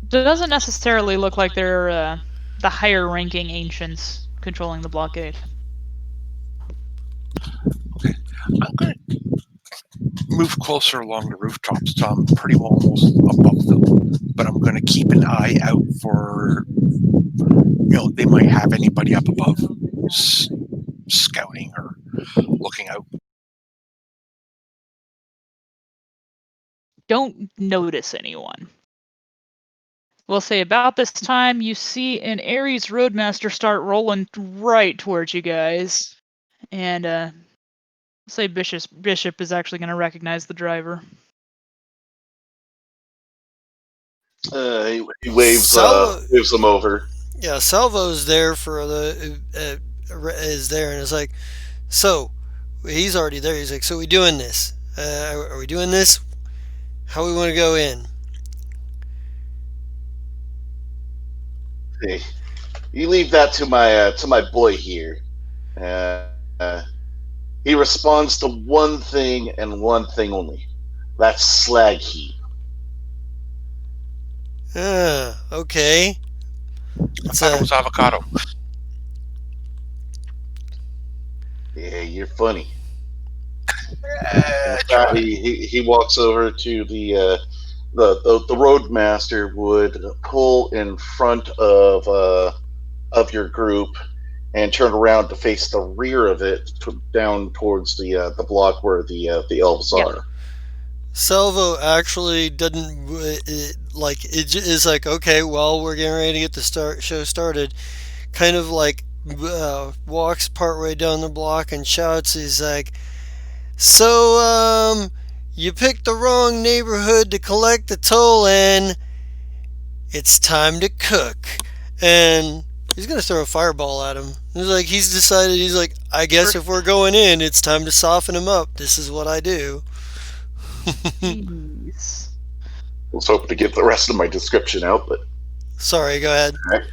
It doesn't necessarily look like they're the higher-ranking Ancients controlling the blockade. I'm going to move closer along the rooftops, so I'm pretty well almost above them. But I'm going to keep an eye out for, they might have anybody up above scouting or looking out. Don't notice anyone. We'll say about this time, you see an Ares Roadmaster start rolling right towards you guys. And say Bishop is actually going to recognize the driver. He waves waves them over. Yeah, Salvo's there for is there, and it's like, so he's already there. He's like, so we doing this? Are we doing this? How we want to go in? Hey, you leave that to my boy here. He responds to one thing and one thing only. That's slag heap. Okay. I thought it was avocado. Yeah, you're funny. Try. He walks over to the the roadmaster would pull in front of your group and turn around to face the rear of it down towards the block where the elves Yep. are. Salvo actually doesn't like it is like, okay, well, we're getting ready to get the show started. Kind of like walks partway down the block and shouts. He's like, "So you picked the wrong neighborhood to collect the toll in. It's time to cook." And he's gonna throw a fireball at him. He's decided. He's like, I guess if we're going in, it's time to soften him up. This is what I do. Jeez. I was hoping to get the rest of my description out, but Sorry, go ahead. all right.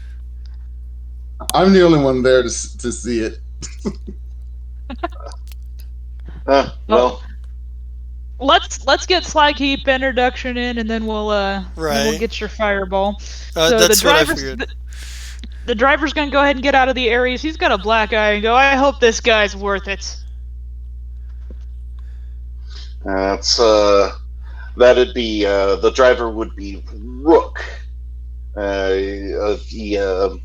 I'm the only one there to see it. Well, Let's get Slykeep introduction in, and then we'll Right. get your fireball. So That's what I figured. the driver's gonna go ahead and get out of the areas. He's got a black eye and go, I hope this guy's worth it. that's that'd be the driver would be Rook. The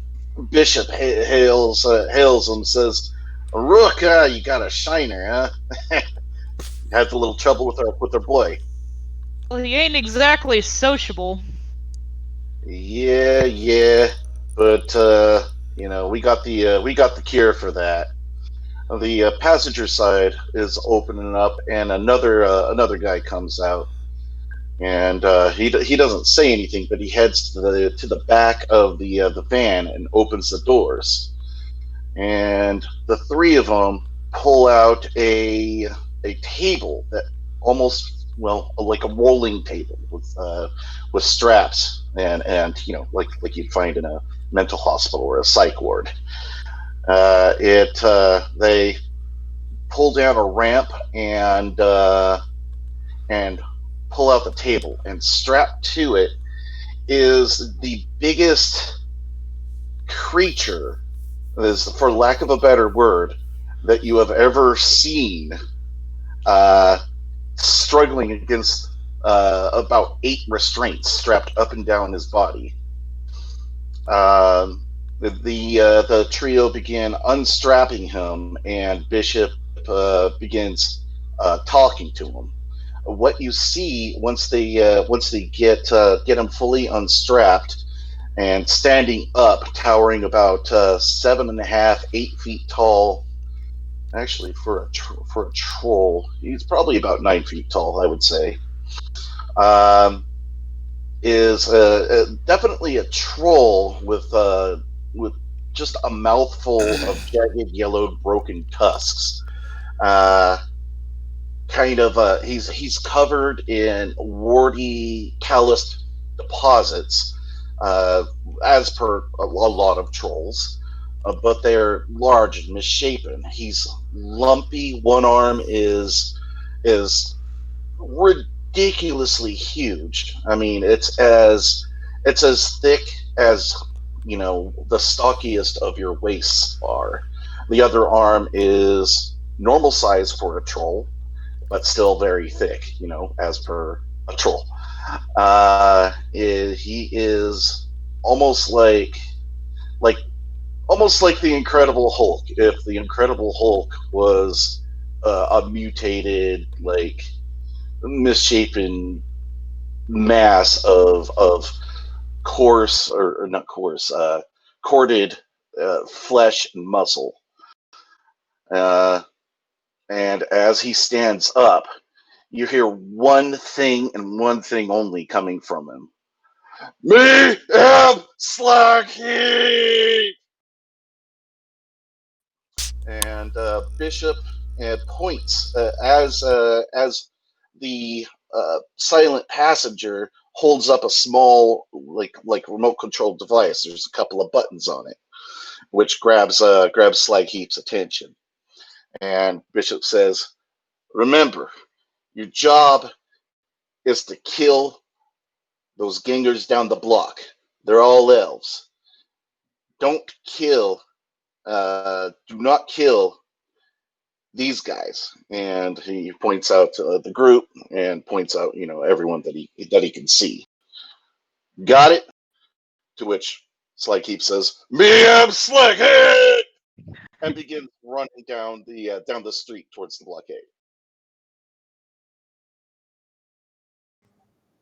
bishop hails him, says, "Rook, you got a shiner, huh? Had a little trouble with our boy." Well, he ain't exactly sociable. Yeah, but we got the cure for that. The passenger side is opening up, and another guy comes out, and he doesn't say anything, but he heads to the back of the van and opens the doors, and the three of them pull out a table that almost, well, like a rolling table with straps and like you'd find in a mental hospital or a psych ward. They pull down a ramp and pull out the table, and strapped to it is the biggest creature, is, for lack of a better word, that you have ever seen, struggling against about 8 restraints strapped up and down his body. The trio began unstrapping him, and Bishop begins talking to him. What you see once they get him fully unstrapped and standing up, towering about 7.5, 8 feet tall. Actually, for a troll, he's probably about 9 feet tall, I would say. Is definitely a troll with just a mouthful of jagged, yellowed, broken tusks. Uh, he's covered in warty, calloused deposits, uh, as per a lot of trolls, but they're large and misshapen. He's lumpy. One arm is ridiculously huge. I mean, it's as thick as the stockiest of your waists are. The other arm is normal size for a troll, but still very thick, as per a troll. He is almost like almost like the Incredible Hulk. If the Incredible Hulk was a mutated, like, misshapen mass of coarse, or not coarse, corded flesh and muscle. Uh, and as he stands up, you hear one thing and one thing only coming from him. Me am Slacky! And Bishop points as the silent passenger holds up a small, like remote controlled device. There's a couple of buttons on it, which grabs Slagheap's attention. And Bishop says, "Remember, your job is to kill those gangers down the block. They're all elves. Don't kill. Do not kill these guys, and he points out the group and points out, everyone that he can see. Got it? To which Slykeep says, "Me am Slickhead," and begins running down the street towards the blockade.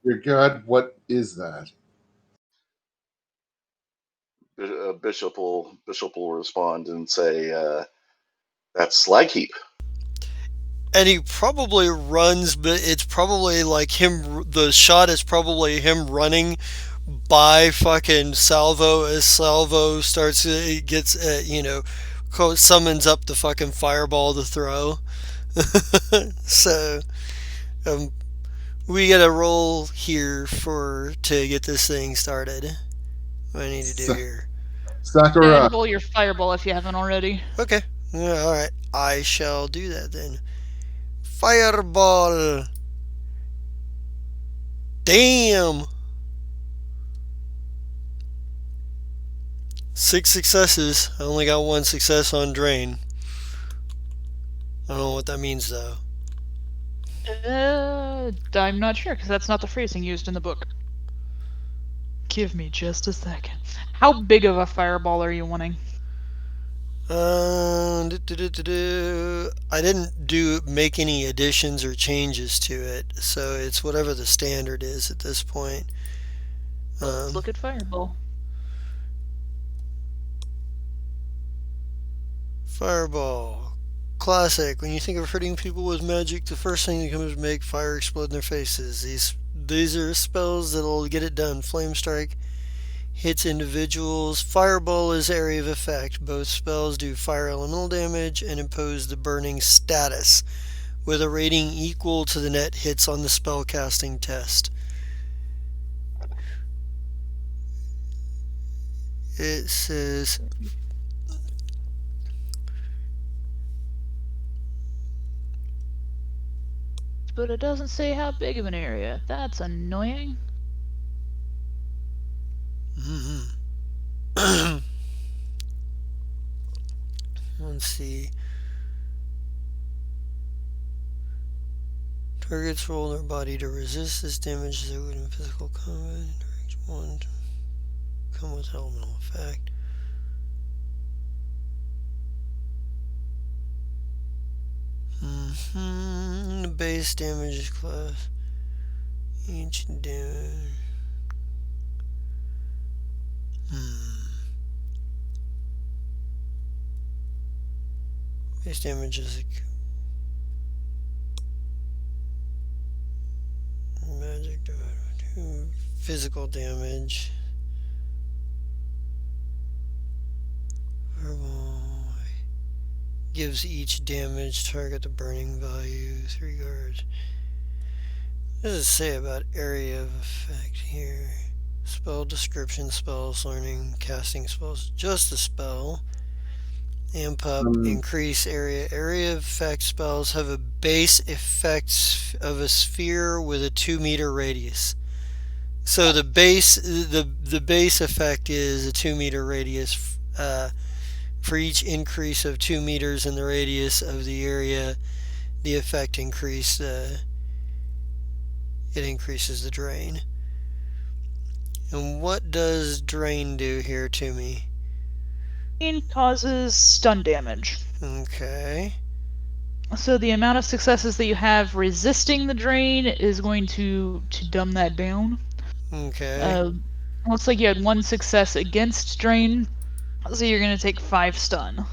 Dear God, what is that? Bishop will respond and say, "That's Slykeep." And he probably runs, but it's probably like him. The shot is probably him running by fucking Salvo as Salvo starts, gets, summons up the fucking fireball to throw. So, um, we get a roll here to get this thing started. What do I need to do Sa- here? Sakura, And roll your fireball if you haven't already. Okay. Yeah, all right. I shall do that then. Fireball. Damn. 6 successes. I only got 1 success on drain. I don't know what that means though. I'm not sure because that's not the phrasing used in the book. Give me just a second. How big of a fireball are you wanting? I didn't make any additions or changes to it, so it's whatever the standard is at this point. Let's look at fireball. Fireball. Classic. When you think of hurting people with magic, the first thing that comes to make fire explode in their faces. These are spells that'll get it done. Flame Strike hits individuals. Fireball is area of effect. Both spells do fire elemental damage and impose the burning status, with a rating equal to the net hits on the spellcasting test. It says But it doesn't say how big of an area. That's annoying. let's see. Targets roll their body to resist this damage as they would in physical combat. Direct one to come with elemental effect. The base damage class. Each damage. Base damage is magic divided by 2. Physical damage. Fireball gives each damage target the burning value 3 guards. What does it say about area of effect here? Spell description, spells, learning, casting spells. Just a spell. Amp up, increase area. Area of effect spells have a base effect of a sphere with a 2-meter radius. So the base effect is a 2-meter radius. For each increase of 2 meters in the radius of the area, the effect increase. It increases the drain. And what does drain do here to me? It causes stun damage. Okay. So the amount of successes that you have resisting the drain is going to dumb that down. Okay. Looks like you had 1 success against drain, so you're going to take 5 stun.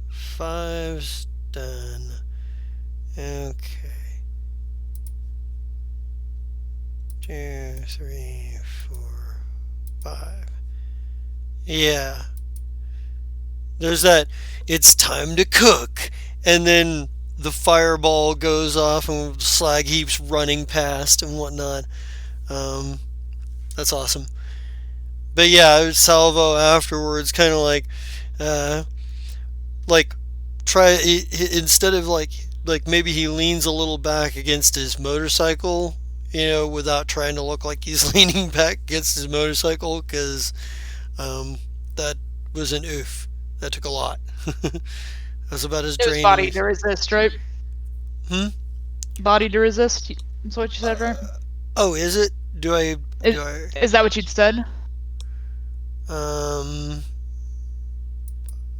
5 stun. Okay. 2, 3, 4, 5. Yeah. There's that, it's time to cook. And then the fireball goes off and slag heaps running past and whatnot. That's awesome. But yeah, Salvo afterwards kind of like try instead of like maybe he leans a little back against his motorcycle, without trying to look like he's leaning back against his motorcycle, because that was an oof. That took a lot. That's about as It was draining body as. to resist, right? Hmm. Body to resist. That's what you said, right? Oh, is it? Do I? Is, Do I? is that what you'd said? Um.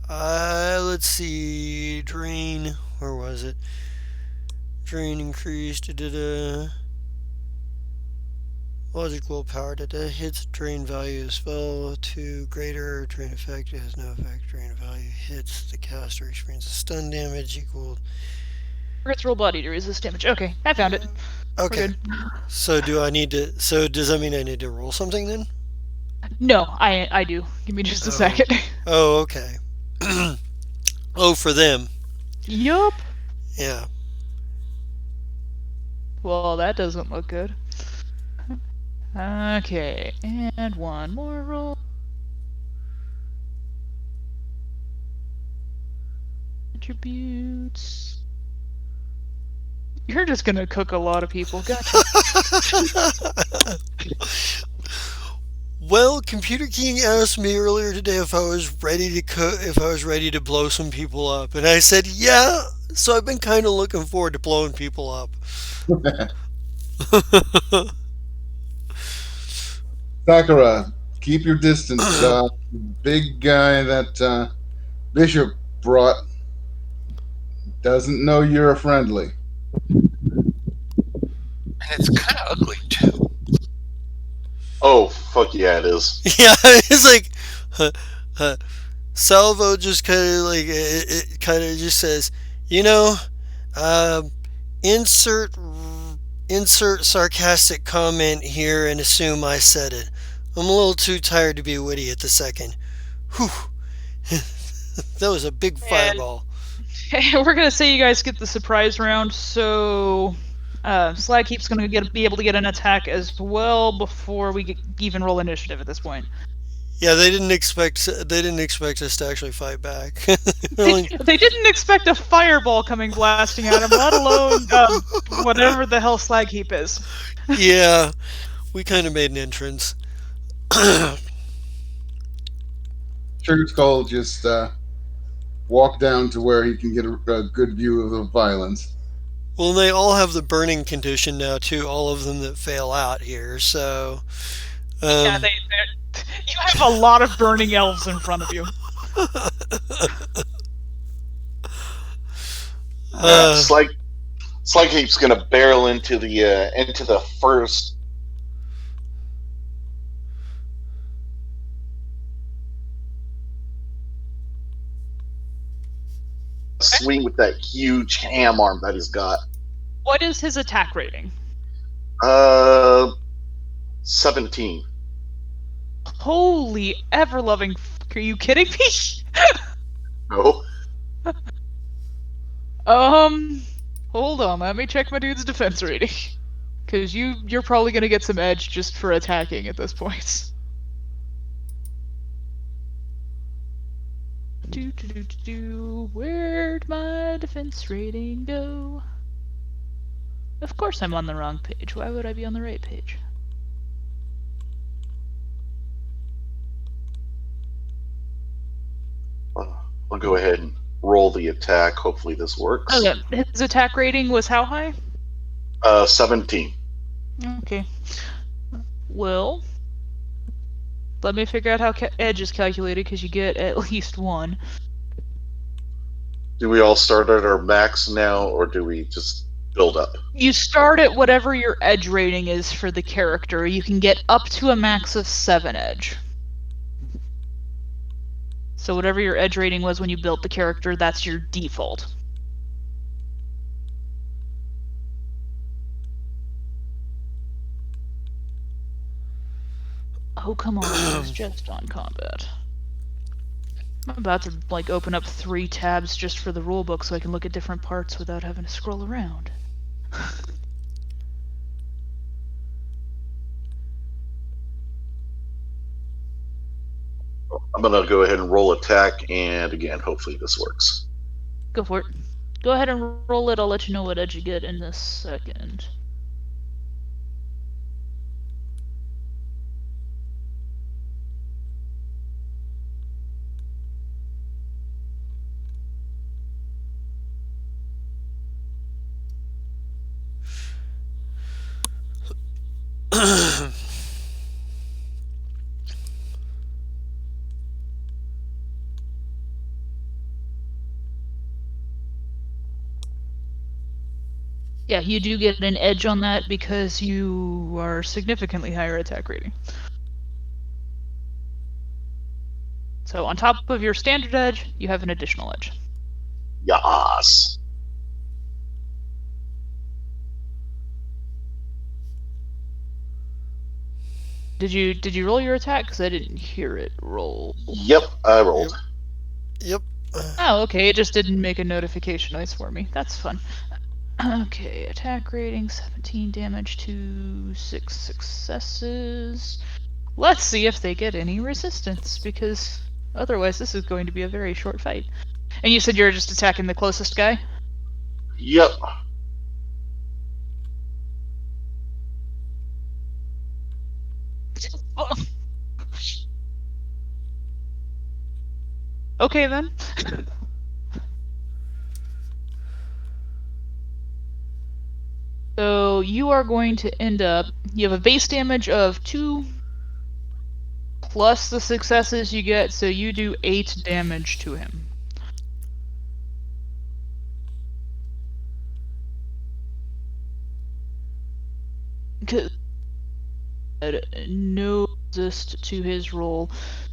Let's see. Drain. Where was it? Drain increased. Da-da-da. Logic willpower. Da-da. Hits drain value of spell to greater. Drain effect has no effect. Drain value hits the caster experiences stun damage equal. Target's roll body to resist damage. Okay, I found it. We're Okay. good. So do I need to? So does that mean I need to roll something then? No, I do. Give me just a Oh. second. Oh. Okay. Oh, for them. Yup. Yeah. Well, that doesn't look good. Okay, and one more roll. Attributes. You're just gonna cook a lot of people. Gotcha. Well, Computer King asked me earlier today if I was ready to cook, if I was ready to blow some people up, and I said yeah. So I've been kind of looking forward to blowing people up. Sakura, keep your distance. Big guy that Bishop brought doesn't know you're a friendly. And it's kind of ugly too. Oh, fuck yeah, it is. Yeah, it's like uh, uh, Salvo just kind of like it kind of just says, you know, um, insert insert sarcastic comment here and assume I said it. I'm a little too tired to be witty at the second. Whew. That was a big And fireball. we're gonna say you guys get the surprise round, so Slag Keep's gonna be able to get an attack as well before we even roll initiative at this point. Yeah, they didn't expect us to actually fight back. They're They, like, they didn't expect a fireball coming blasting at him, let alone whatever the hell Slag Heap is. yeah, we kind of made an entrance. Sugar Skull just walk down to where he can get a good view of the violence. Well, they all have the burning condition now too. All of them that fail out here. So, Yeah, um, you have a lot of burning elves in front of you. Yeah, uh, Slugheap's gonna barrel into the first swing with that huge ham arm that he's got. What is his attack rating? Uh, 17. Holy ever loving! Are you kidding me? No. Um, hold on. Let me check my dude's defense rating. Cause you're probably gonna get some edge just for attacking at this point. Where'd my defense rating go? Of course I'm on the wrong page. Why would I be on the right page? I'll go ahead and roll the attack. Hopefully this works. Okay, his attack rating was how high? 17. Okay. Well, let me figure out how edge is calculated because you get at least one. Do we all start at our max now, or do we just build up? You start at whatever your edge rating is for the character. You can get up to a max of 7 edge. So whatever your edge rating was when you built the character, that's your default. Oh, come on. I was just on combat. I'm about to, like, open up 3 tabs just for the rulebook so I can look at different parts without having to scroll around. I'm gonna go ahead and roll attack, and again, hopefully this works. Go for it. Go ahead and roll it. I'll let you know what edge you get in a second. Yeah, you do get an edge on that because you are significantly higher attack rating. So on top of your standard edge, you have an additional edge. Yas. Did you roll your attack? Because I didn't hear it roll. Yep, I rolled. Yep. Oh, okay. It just didn't make a notification noise for me. That's fun. Okay, attack rating 17 damage to 6 successes. Let's see if they get any resistance, because otherwise this is going to be a very short fight. And you said you're just attacking the closest guy? Yep. Okay then. So you are going to end up, you have a base damage of 2 plus the successes you get, so you do 8 damage to him. No resist to his roll.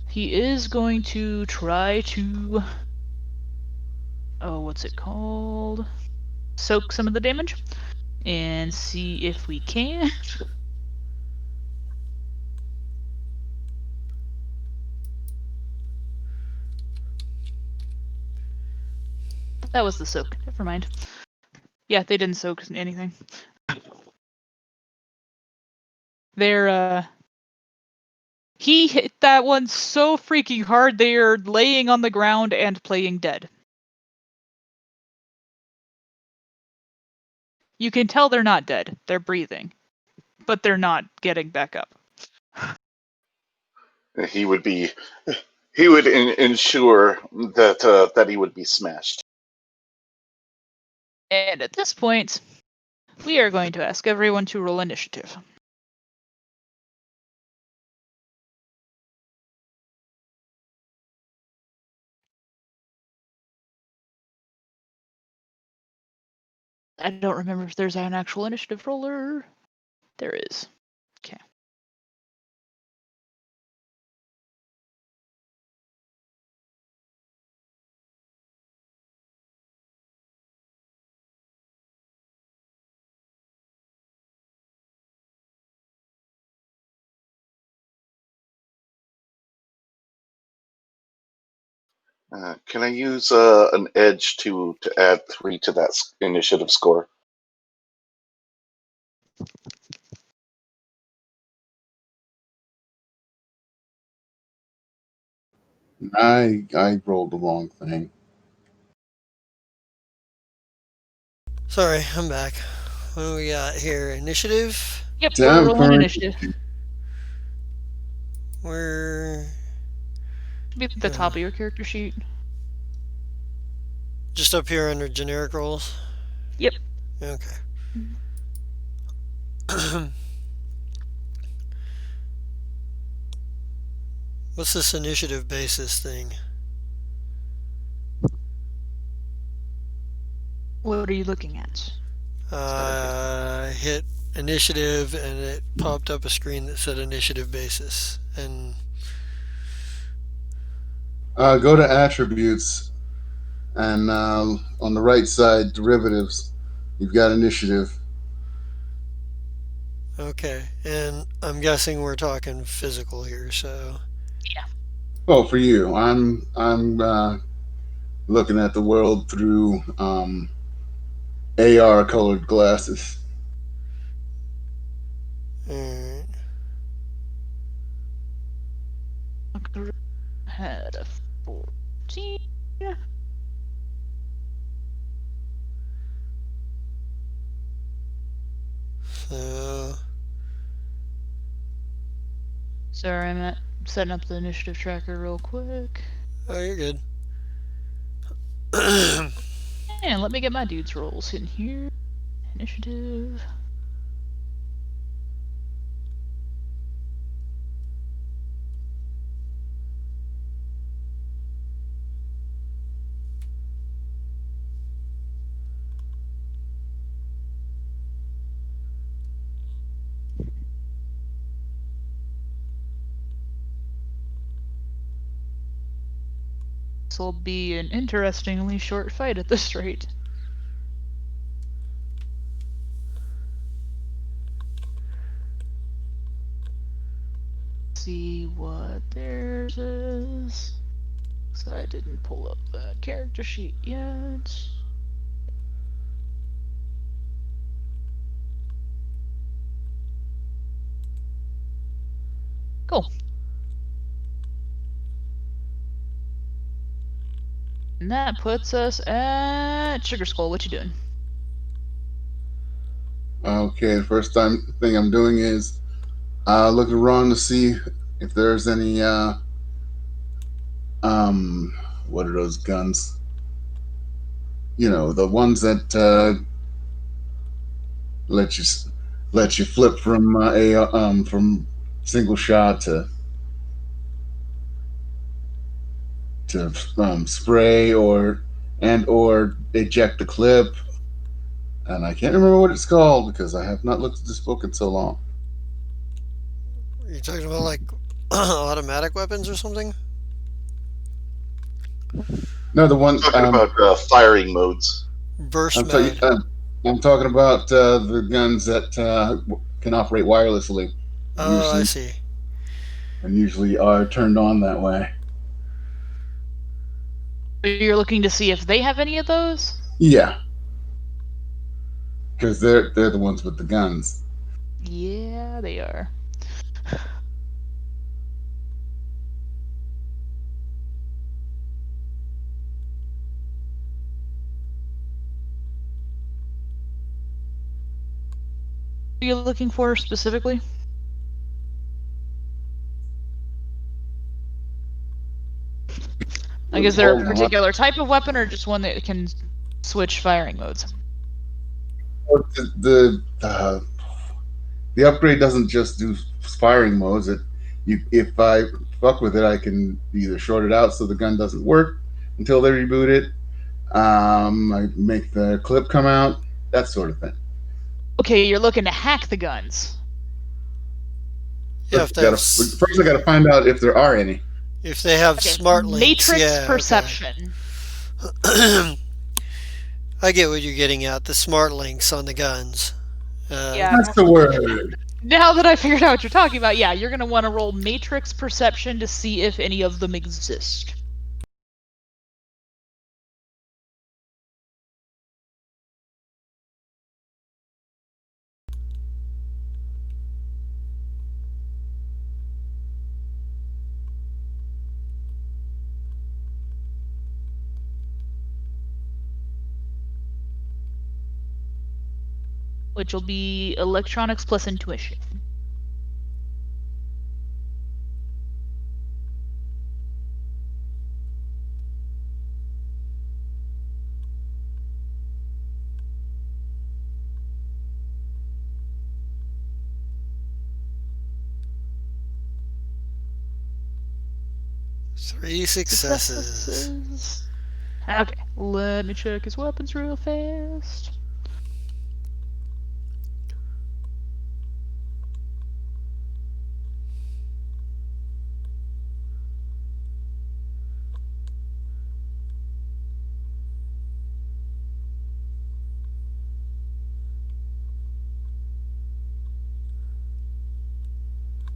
He is going to try to, oh, what's it called? Soak some of the damage and see if we can. That was the soak. Never mind. Yeah, they didn't soak anything. They're he hit that one so freaking hard they are laying on the ground and playing dead. You can tell they're not dead. They're breathing. But they're not getting back up. He would be. He would ensure that he would be smashed. And at this point, we are going to ask everyone to roll initiative. I don't remember if there's an actual initiative roller. There is. Okay. Can I use an edge to add 3 to that initiative score? I rolled the wrong thing. Sorry, I'm back. What do we got here? Initiative? Yep, we're Damn rolling current. initiative. We're Be at the top of your character sheet. just up here under generic roles. Yep. Okay. What's this initiative basis thing? What are you looking at? I hit initiative and it popped up a screen that said initiative basis. And Go to attributes, and on the right side, derivatives. You've got initiative. okay, and I'm guessing we're talking physical here, so Yeah. Oh, for you, I'm looking at the world through AR colored glasses. alright. Had a 14. So Sorry, I'm setting up the initiative tracker real quick. oh, you're good. And let me get my dudes rolls in here. Initiative. This will be an interestingly short fight at this rate. See what theirs is. So I didn't pull up the character sheet yet. Cool. And that puts us at Sugar Skull. What you doing? Okay, the first thing I'm doing is looking around to see if there's any what are those guns? You know, the ones that let you let you flip from from single shot to spray or eject the clip, and I can't remember what it's called because I have not looked at this book in so long. Are you talking about like automatic weapons or something? No, the one Talking about firing modes. Burst I'm talking. mode. I'm talking about the guns that can operate wirelessly, and Oh, I usually see. are turned on that way. You're looking to see if they have any of those? Yeah, because they're the ones with the guns. Yeah, they are. What are you looking for specifically? Like, is there a Hold on. particular type of weapon or just one that can switch firing modes? The upgrade doesn't just do firing modes. If I fuck with it, I can either short it out so the gun doesn't work until they reboot it. I make the clip come out, that sort of thing. Okay, you're looking to hack the guns. Yeah, First, I got to find out if there are any. if they have Okay, smart links. matrix Yeah, perception. okay. I get what you're getting at. The smart links on the guns. Yeah. That's the word. Now that I figured out what you're talking about, yeah, you're gonna want to roll matrix perception to see if any of them exist. Which will be electronics plus intuition. Three successes. Successes. Okay, let me check his weapons real fast.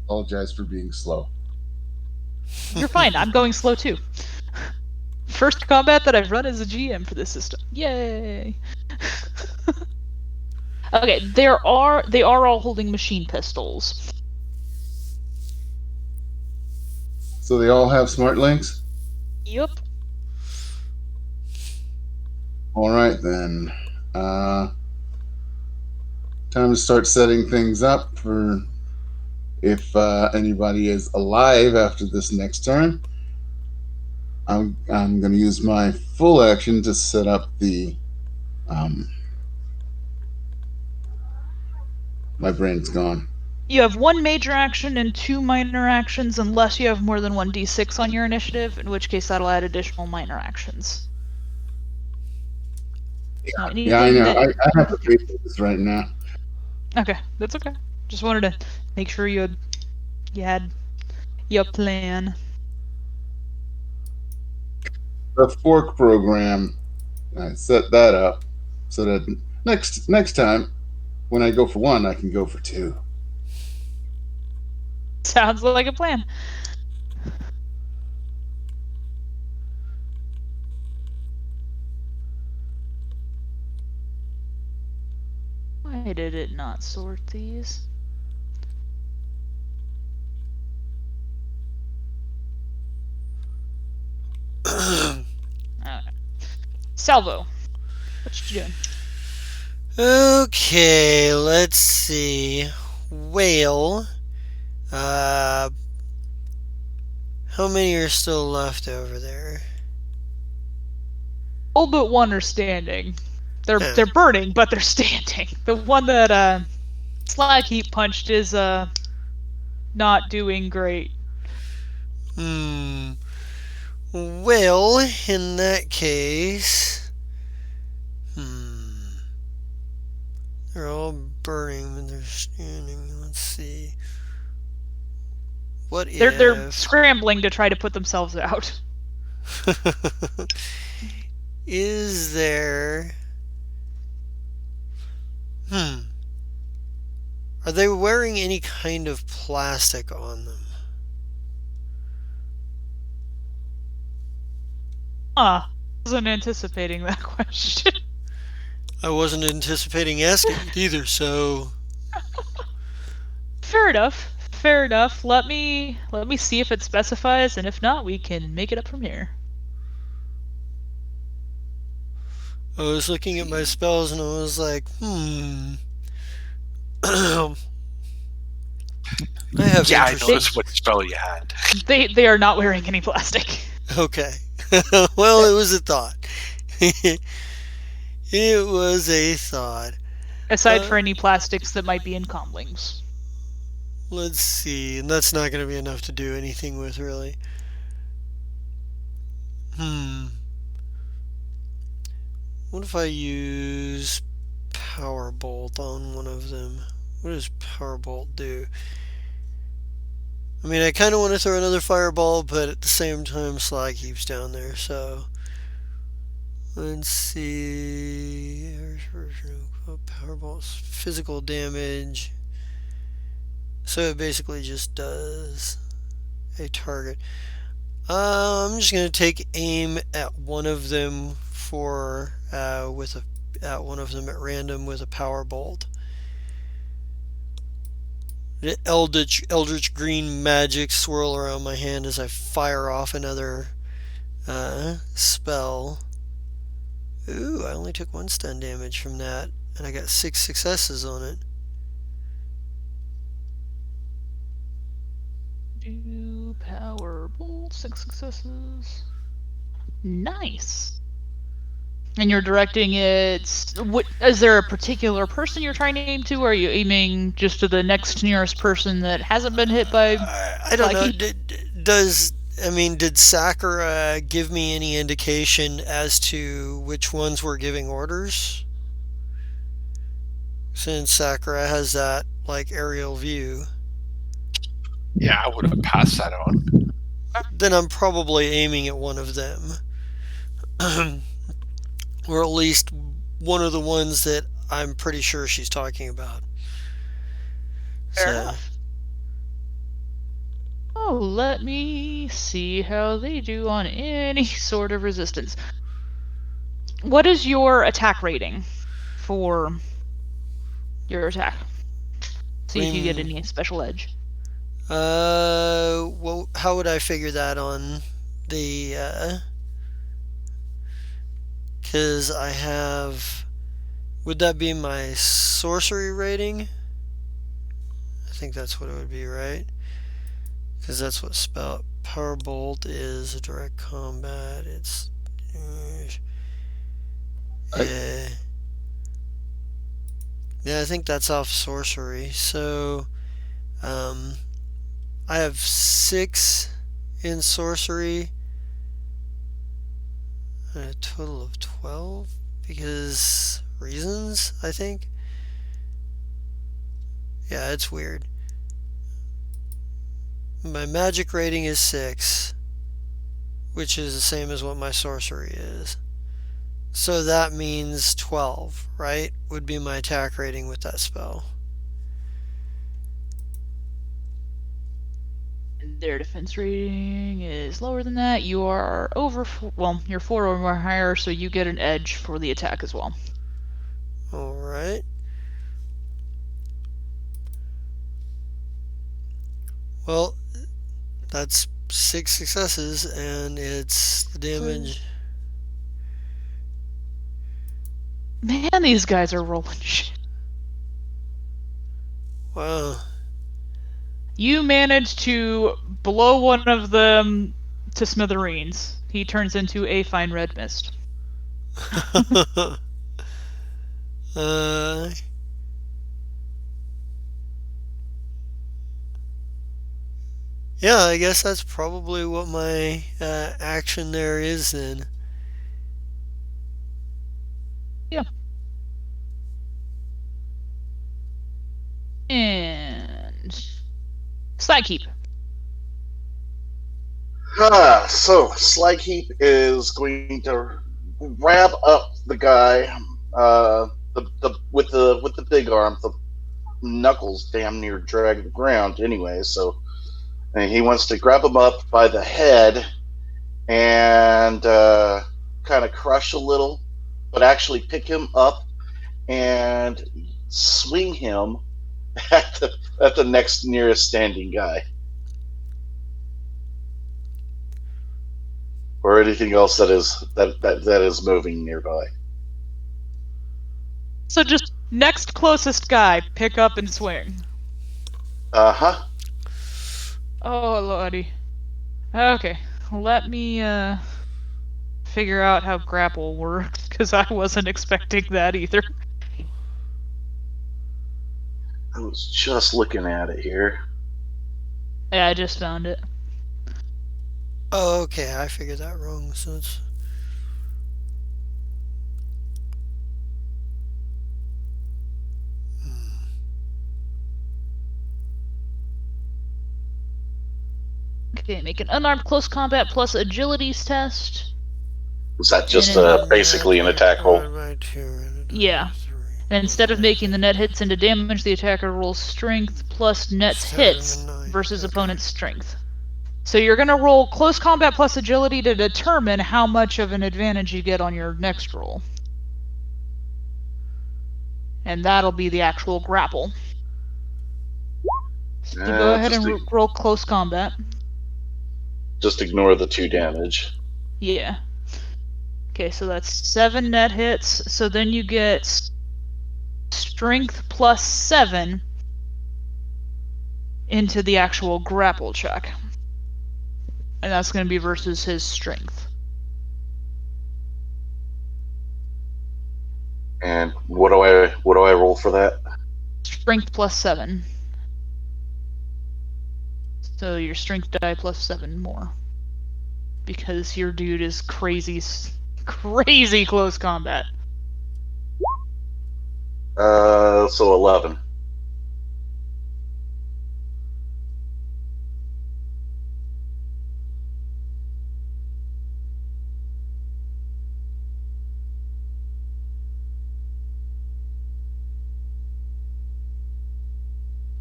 Apologize for being slow. You're fine, I'm going slow too. First combat that I've run as a GM for this system. Yay! Okay, they are all holding machine pistols. So they all have smart links? Yep. All right, then. Time to start setting things up for if anybody is alive after this next turn. I'm going to use my full action to set up the. My brain's gone. You have one major action and two minor actions unless you have more than one d6 on your initiative, in which case that'll add additional minor actions. So Yeah, I know. that... I have to pay for this right now. Okay, that's okay. Just wanted to make sure you had your plan. the fork program. I set that up so that next time when I go for one, I can go for two. Sounds like a plan. Why did it not sort these? Okay. Salvo, what you doing? Okay, let's see. Whale. Uh, how many are still left over there? All but one are standing. They're Huh. they're burning, but they're standing. The one that Slagheap punched is not doing great. Hmm. Well, in that case, they're all burning when they're standing. Let's see. What They're if scrambling to try to put themselves out. is there? Hmm. Are they wearing any kind of plastic on them? Ah, wasn't anticipating that question. I wasn't anticipating asking it either, so Fair enough. Fair enough. Let me see if it specifies, and if not, we can make it up from here. I was looking at my See. spells and I was like, I have Yeah, I They interesting. noticed what spell you had. they are not wearing any plastic. Okay. Well, it was a thought. It was a thought. Aside Uh, for any plastics that might be in comlings. let's see. And that's not going to be enough to do anything with, really. Hmm. What if I use Power Bolt on one of them? What does Power Bolt do? I mean, I kind of want to throw another fireball, but at the same time, Slag keeps down there, so. Let's see. Powerbolt's physical damage. So it basically just does a target. I'm just gonna take aim at one of them for with a at one of them at random with a power bolt. The Eldritch green magic swirl around my hand as I fire off another spell. Ooh, I only took one stun damage from that, and I got 6 successes on it. Do power bolt, 6 successes. Nice. And you're directing it. What is there a particular person you're trying to aim to? Or are you aiming just to the next nearest person that hasn't been hit by I don't know. Slacky? Did Sakura give me any indication as to which ones were giving orders? Since Sakura has that like aerial view, Yeah, I would have passed that on. then I'm probably aiming at one of them, or at least one of the ones that I'm pretty sure she's talking about. Fair So enough. Oh, let me see how they do on any sort of resistance. What is your attack rating for your attack? I See if you get mean, any special edge. well, how would I figure that on the? Because I have. Would that be my sorcery rating? I think that's what it would be, right? Because that's what spell power bolt is. A direct combat. It's I, yeah, yeah. I think that's off sorcery. So um, I have 6 in sorcery, and a total of 12 because reasons. I think. Yeah, it's weird. My magic rating is 6. which is the same as what my sorcery is. So that means 12, right? Would be my attack rating with that spell. Their defense rating is lower than that. You are well, you're 4 or more higher, so you get an edge for the attack as well. Alright. Well, that's 6 successes, and it's the damage. Man, these guys are rolling shit. Wow. You managed to blow one of them to smithereens. He turns into a fine red mist. uh, yeah, I guess that's probably what my action there is then. Yeah. And Sidekeep. So Slagheap is going to grab up the guy, the with the big arm. The knuckles damn near drag the ground anyway. So and he wants to grab him up by the head and kind of crush a little, but actually pick him up and swing him at the next nearest standing guy, or anything else that is moving nearby. So just next closest guy, pick up and swing. Uh-huh. Oh, lordy. Okay, let me figure out how grapple works, because I wasn't expecting that either. I was just looking at it here. Yeah, I just found it. Oh, okay, I figured that wrong. So it's Okay, make an unarmed close combat plus agilities test. Was that just And basically an attack roll? Yeah. And instead of making the net hits into damage, the attacker rolls strength plus net's 7 hits and 9. versus Okay. opponent's strength. So you're going to roll close combat plus agility to determine how much of an advantage you get on your next roll. And that'll be the actual grapple. So go ahead and roll close combat. Just ignore the 2 damage. Yeah. Okay, so that's 7 net hits. So then you get strength plus 7 into the actual grapple check. And that's going to be versus his strength. And what do I roll for that? Strength plus 7. So your strength die plus 7 more. Because your dude is crazy close combat. So 11.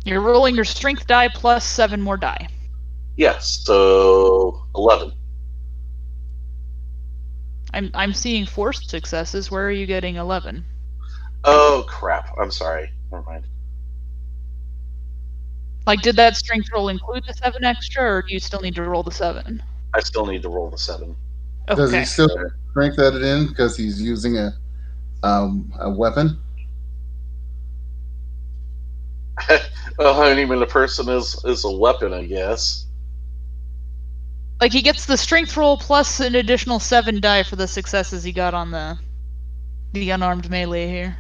You're rolling your strength die plus 7 more die. Yes, so 11. I'm seeing forced successes. Where are you getting 11? Oh crap! I'm sorry. Never mind. Like, did that strength roll include the 7 extra, or do you still need to roll the 7? I still need to roll the 7. Does he Okay. still strength that it in because he's using a weapon? Well, I mean, a person is a weapon, I guess. Like, he gets the strength roll plus an additional 7 die for the successes he got on the unarmed melee here.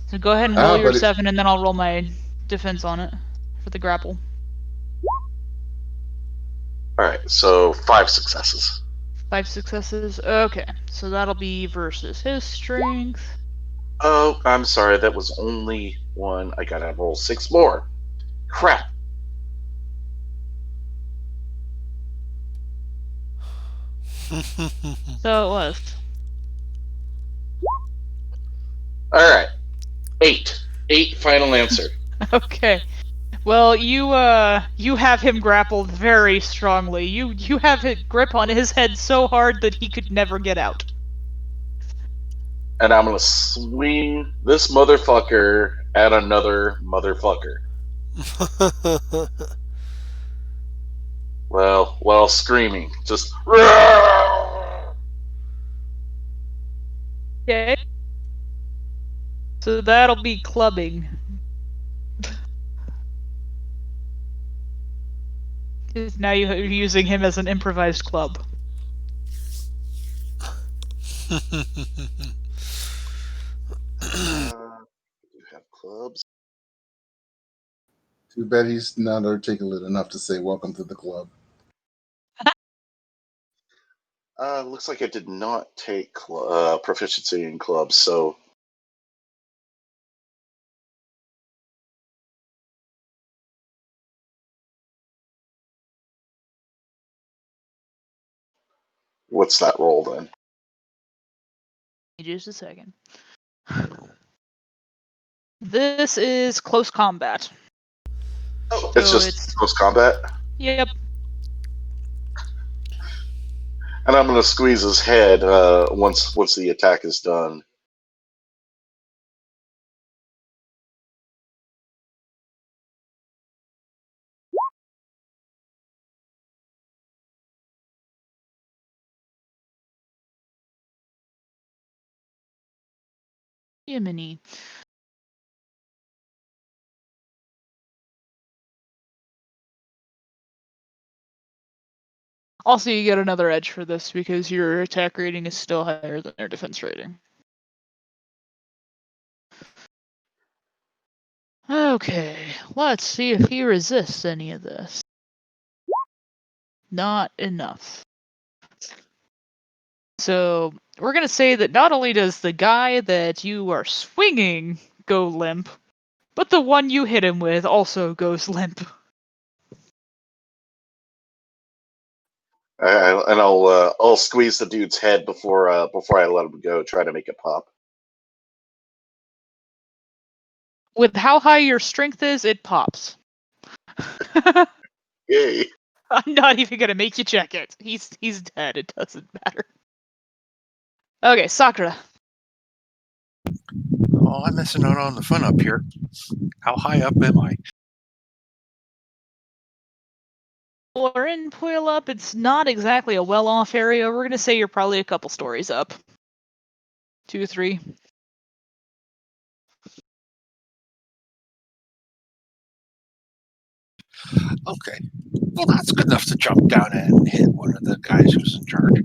So go ahead and roll your 7, and then I'll roll my defense on it for the grapple. Alright, so 5 successes. 5 successes? Okay, so that'll be versus his strength. Oh, I'm sorry, that was only 1. I gotta roll 6 more. Crap. So it was. All right. 8. 8 final answer. Okay. Well, you have him grappled very strongly. You have a grip on his head so hard that he could never get out. And I'm going to swing this motherfucker at another motherfucker. Well, while screaming. Just. Okay. So that'll be clubbing. 'Cause now you're using him as an improvised club. You have clubs. Too bad he's not articulate enough to say welcome to the club. Looks like I did not take proficiency in clubs, so. What's that roll then? Just a second. This is close combat. Oh, it's So just close combat? Yep. And I'm going to squeeze his head once the attack is done. Jiminy. Also, you get another edge for this because your attack rating is still higher than their defense rating. Okay, let's see if he resists any of this. Not enough. So, we're going to say that not only does the guy that you are swinging go limp, but the one you hit him with also goes limp. And I'll squeeze the dude's head before I let him go, try to make it pop. With how high your strength is, it pops. Yay! I'm not even gonna make you check it. He's dead. It doesn't matter. Okay, Sakura. Oh, I'm missing out on the fun up here. How high up am I? We're in Puyallup. It's not exactly a well-off area. We're gonna say you're probably a couple stories up. 2 or 3. Okay. Well, that's good enough to jump down and hit one of the guys who's in charge.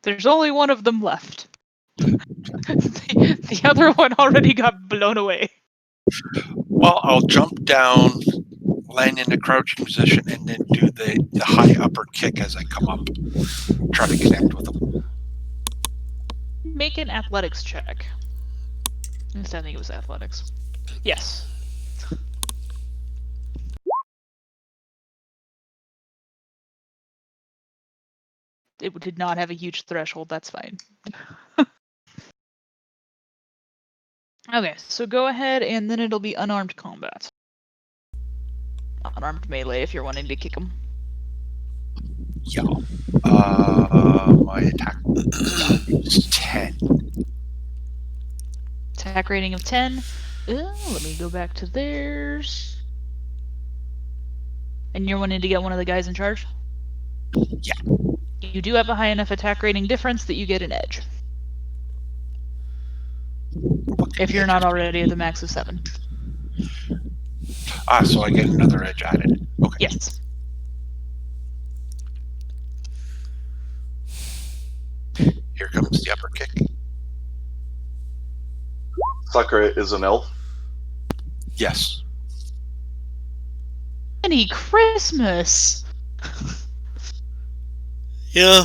There's only one of them left. the other one already got blown away. Well, I'll jump down, land in a crouching position, and then do the high upper kick as I come up. Try to connect with them. Make an athletics check. I think it was athletics. Yes. It did not have a huge threshold. That's fine. Okay, so go ahead, and then it'll be unarmed combat. Unarmed melee if you're wanting to kick him. Yeah. My attack is 10. Attack rating of 10. Let me go back to theirs. And you're wanting to get one of the guys in charge? Yeah. You do have a high enough attack rating difference that you get an edge. If you're not already at the max of 7. So I get another edge added. Okay. Yes. Here comes the upper kick. Sakura is an elf. Yes. Merry Christmas! Yeah.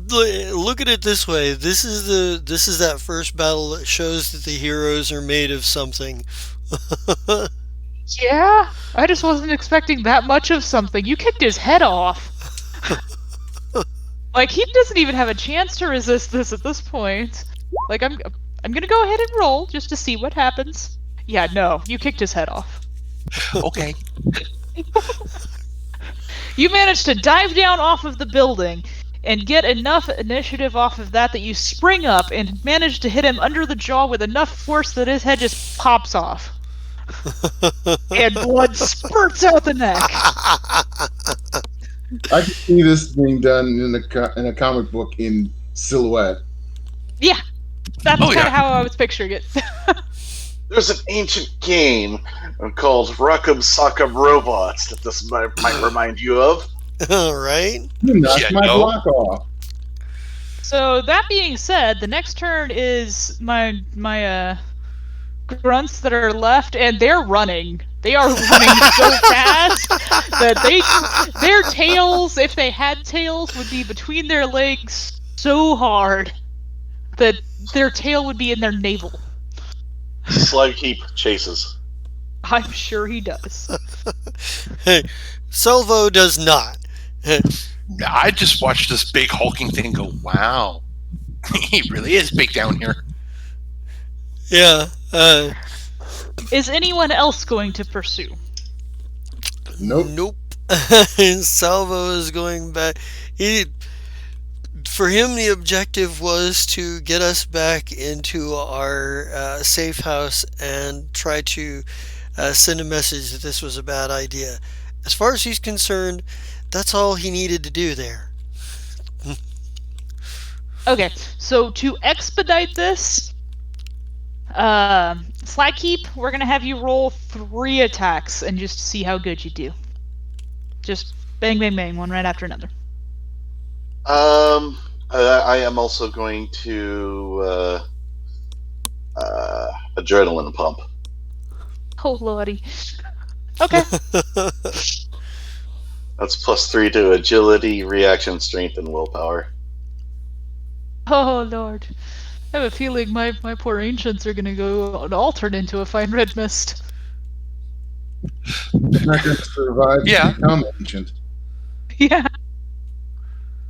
Look at it this way. This is that first battle that shows that the heroes are made of something. Yeah? I just wasn't expecting that much of something. You kicked his head off. Like, he doesn't even have a chance to resist this at this point. Like, I'm gonna go ahead and roll just to see what happens. Yeah, no, you kicked his head off. Okay. You managed to dive down off of the building and get enough initiative off of that you spring up and manage to hit him under the jaw with enough force that his head just pops off. And blood spurts out the neck. I can see this being done in a comic book in silhouette. Yeah, that's Oh, kind of yeah. how I was picturing it. There's an ancient game called Rock'em Sock'em Robots that this might remind you of. Right? You knocked Yeah, my no. block off. So that being said, the next turn is my grunts that are left, and they're running. They are running so fast that their tails, if they had tails, would be between their legs so hard that their tail would be in their navel. Slug Heap chases. I'm sure he does. Salvo does not. I just watched this big hulking thing go, wow. He really is big down here. Yeah. Is anyone else going to pursue? Nope. Salvo is going back. For him, the objective was to get us back into our safe house and try to send a message that this was a bad idea. As far as he's concerned, that's all he needed to do there. Okay, so to expedite this, Slackheap, we're gonna have you roll 3 attacks and just see how good you do. Just bang, bang, bang, one right after another. I am also going to adrenaline pump. Oh lordy. Okay. That's +3 to agility, reaction strength, and willpower. Oh lord. I have a feeling my poor ancients are gonna go all turn into a fine red mist. They're not going to survive Yeah. to become ancient. Yeah.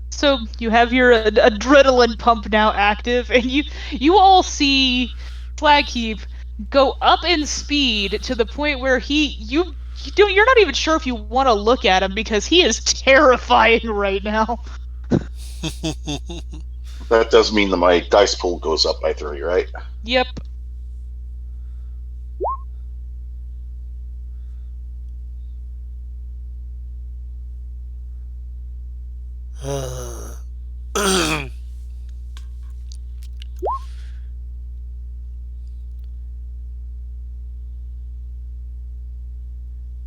So you have your adrenaline pump now active, and you all see Flagheap go up in speed to the point where you're not even sure if you want to look at him because he is terrifying right now. That does mean that my dice pool goes up by 3, right? Yep.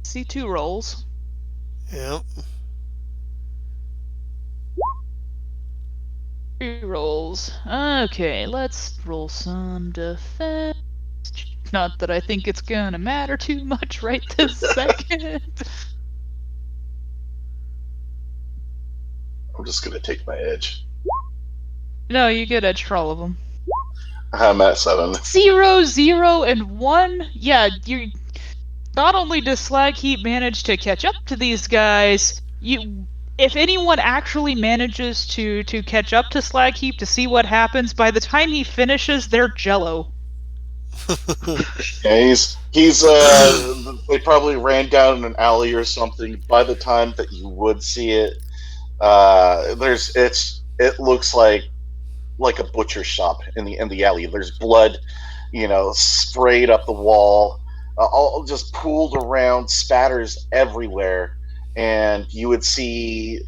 See 2 rolls. Yep. 3 rolls. Okay, let's roll some defense. Not that I think it's gonna matter too much right this second. I'm just going to take my edge. No, you get edge for all of them. I'm at 7. 0, 0, and 1. Yeah, you. Not only does Slagheap manage to catch up to these guys, if anyone actually manages to catch up to Slagheap to see what happens, by the time he finishes, they're jello. Yeah, he's they probably ran down in an alley or something. By the time that you would see it, it looks like a butcher shop in the alley. There's blood, sprayed up the wall, all just pooled around, spatters everywhere, and you would see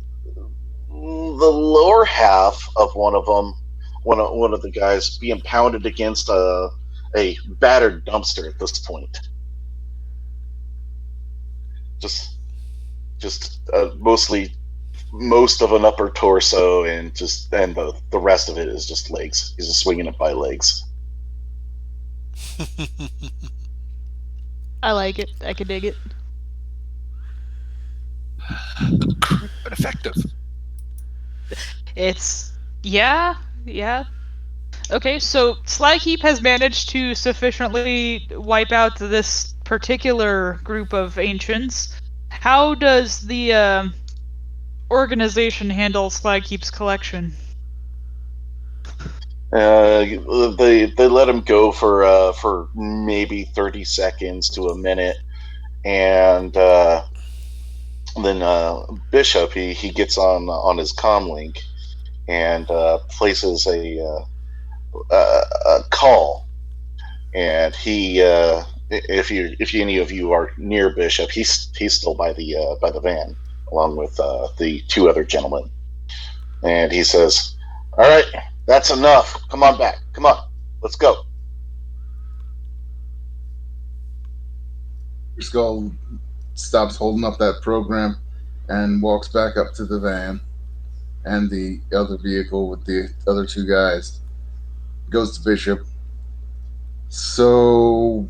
the lower half of one of them, one of the guys being pounded against a battered dumpster at this point. Just mostly most of an upper torso, and the rest of it is just legs. He's just swinging it by legs. I like it. I can dig it. But effective. It's yeah. Okay, so Slagheap has managed to sufficiently wipe out this particular group of ancients. How does the organization handles Slykeep's collection? They let him go for maybe 30 seconds to a minute, and then Bishop he gets on his comm link and places a call, and he if any of you are near Bishop, he's still by the van along with the two other gentlemen, and he says, "All right, that's enough. Come on back. Come on, let's go." Skull stops holding up that program and walks back up to the van and the other vehicle with the other two guys. Goes to Bishop. So,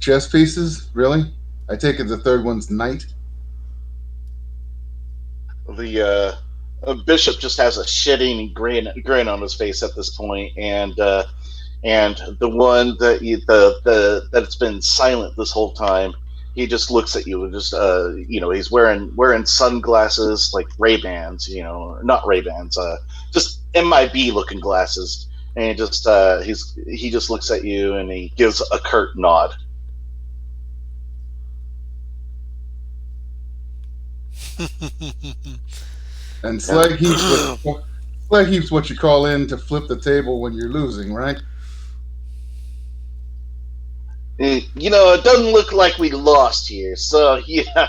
chess pieces? Really? I take it the third one's knight? The bishop just has a shitting grin on his face at this point, and the one the that's been silent this whole time, he just looks at you and just he's wearing sunglasses, like Ray Bans, not Ray Bans, just MIB looking glasses, and he just looks at you and he gives a curt nod. And And slag heap's what you call in to flip the table when you're losing, right? it doesn't look like we lost here, so yeah,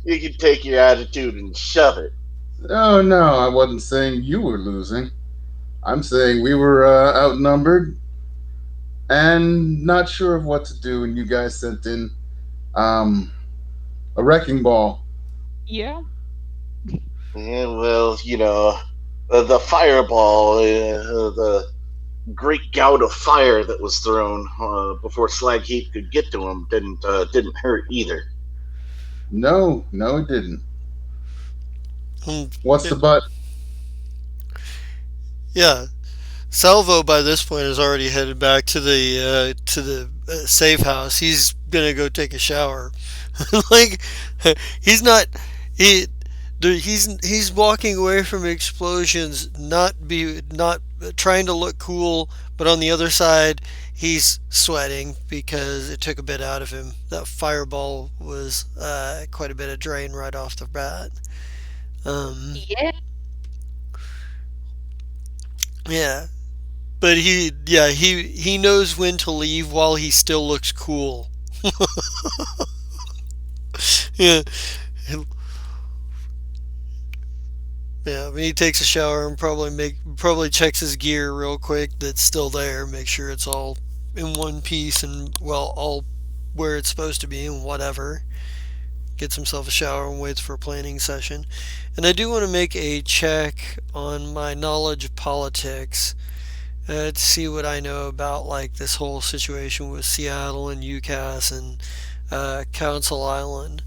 you can take your attitude and shove it. Oh no, I wasn't saying you were losing. I'm saying we were outnumbered and not sure of what to do, and you guys sent in um, a wrecking ball. Yeah. Yeah, well, the fireball, the great gout of fire that was thrown before Slag Heap could get to him didn't hurt either. No, no, it didn't. Hmm. What's the but? Yeah, Salvo by this point is already headed back to the safe house. He's gonna go take a shower. Like he's not he he's walking away from explosions, not trying to look cool, but on the other side he's sweating because it took a bit out of him. That fireball was quite a bit of drain right off the bat. Um, Yeah. yeah, but he knows when to leave while he still looks cool. Yeah, yeah. He takes a shower and probably checks his gear real quick that's still there, make sure it's all in one piece and well all where it's supposed to be and whatever. Gets himself a shower and waits for a planning session. And I do want to make a check on my knowledge of politics to see what I know about like this whole situation with Seattle and UCAS and Council Island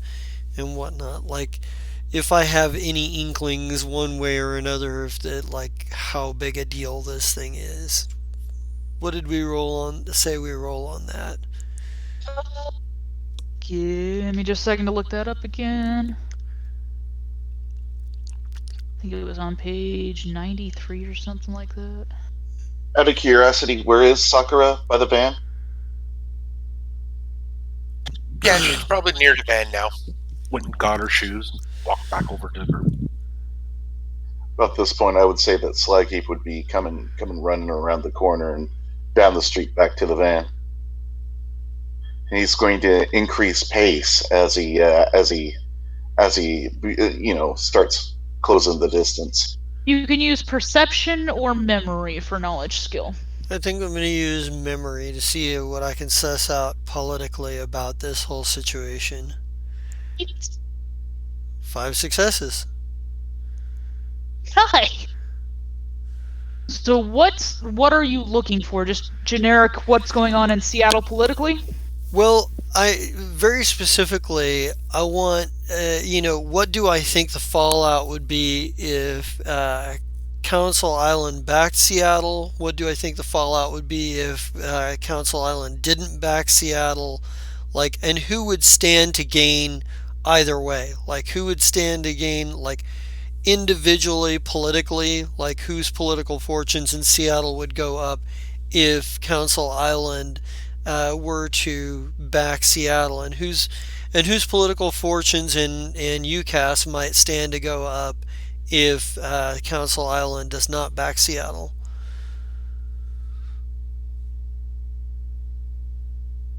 and whatnot. Like, if I have any inklings one way or another of like how big a deal this thing is. What did we roll on? Say we roll on that. Give me just a second to look that up again. I think it was on page 93 or something like that. Out of curiosity, where is Sakura by the van? Yeah, she's probably near the van now. Went and got her shoes and walked back over to her. At this point, I would say that Slag Heap would be coming running around the corner and down the street back to the van. He's going to increase pace as he starts closing the distance. You can use perception or memory for knowledge skill. I think I'm going to use memory to see what I can suss out politically about this whole situation. 5 successes. Hi. So what are you looking for? Just generic what's going on in Seattle politically? Well, I very specifically, I want, what do I think the fallout would be if Council Island backed Seattle? What do I think the fallout would be if Council Island didn't back Seattle? Like, and who would stand to gain either way? Like, who would stand to gain, like, individually politically, like whose political fortunes in Seattle would go up if Council Island were to back Seattle, and whose political fortunes in UCAS might stand to go up if Council Island does not back Seattle.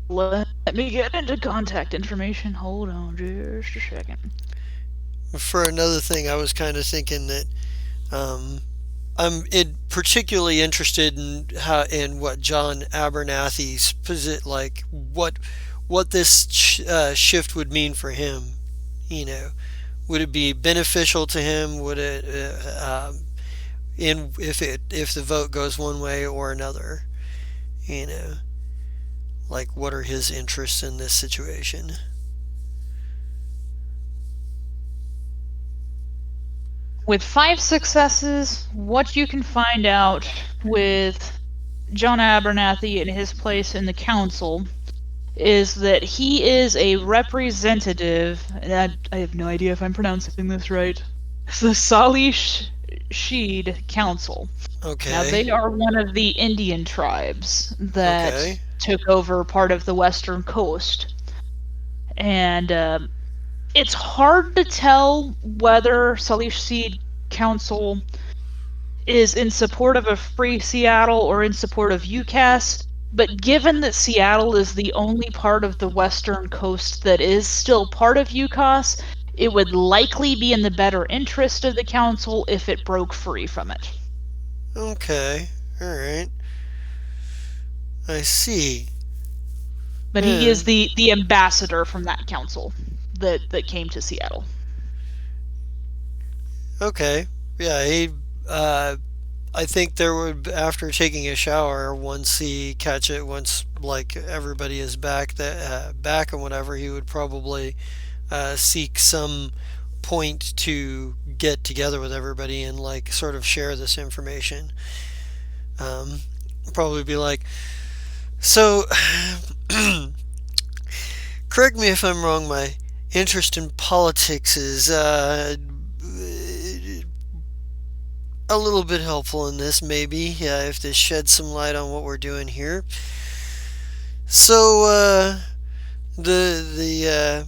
Let me get into contact information. Hold on just a second. For another thing, I was kind of thinking that um, particularly interested in what John Abernathy's like what this shift would mean for him. You know, would it be beneficial to him? Would it in if the vote goes one way or another? You know, like what are his interests in this situation? With 5 successes, what you can find out with John Abernathy and his place in the council is that he is a representative, and I have no idea if I'm pronouncing this right. It's the Salish Sheed Council. Now, Okay, they are one of the Indian tribes that okay, took over part of the western coast. And it's hard to tell whether Salish Seed Council is in support of a free Seattle or in support of UCAS. But given that Seattle is the only part of the western coast that is still part of UCAS, it would likely be in the better interest of the council if it broke free from it. okay. All right, I see. But he is And the ambassador from that council that came to Seattle. okay, yeah, he. I think there would, after taking a shower, once like everybody is back and whatever, he would probably seek some point to get together with everybody and like sort of share this information. Um, Probably be like, so, correct me if I'm wrong. My interest in politics is a little bit helpful in this, maybe. Yeah, if this sheds some light on what we're doing here. So, the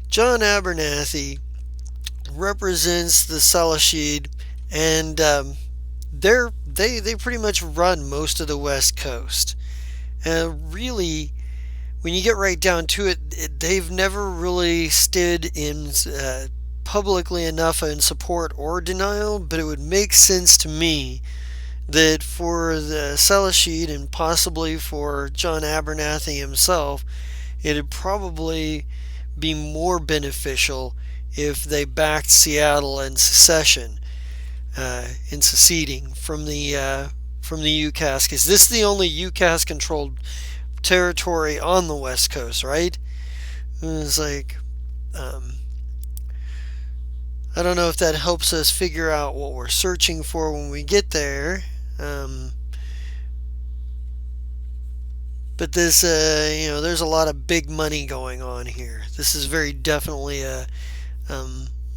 John Abernathy represents the Salashid, and they pretty much run most of the West Coast. And really, when you get right down to it, they've never really stood in publicly enough in support or denial. But it would make sense to me that for the Salashid and possibly for John Abernathy himself, it'd probably be more beneficial if they backed Seattle in secession, in seceding from the UCAS, because this is the only UCAS controlled territory on the West Coast, right? It's like, um, I don't know if that helps us figure out what we're searching for when we get there. Um, but there's a lot of big money going on here. This is very definitely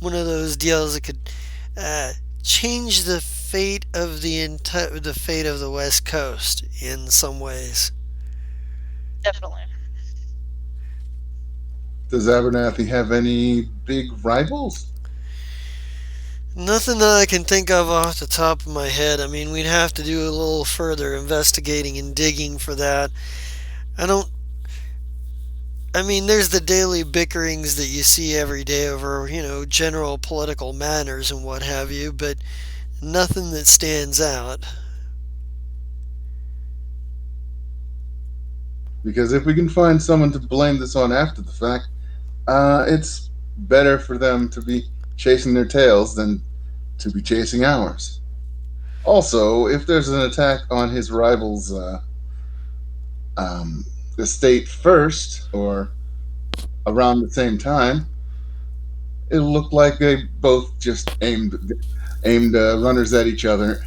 one of those deals that could uh, change the fate of the fate of the West Coast in some ways. Definitely. Does Abernathy have any big rivals? Nothing that I can think of off the top of my head. I mean, we'd have to do a little further investigating and digging for that. I don't. I mean, there's the daily bickerings that you see every day over, general political matters and what have you, but nothing that stands out. Because if we can find someone to blame this on after the fact, it's better for them to be chasing their tails than to be chasing ours. Also, if there's an attack on his rival's um, estate first, or around the same time, it'll look like they both just aimed runners at each other,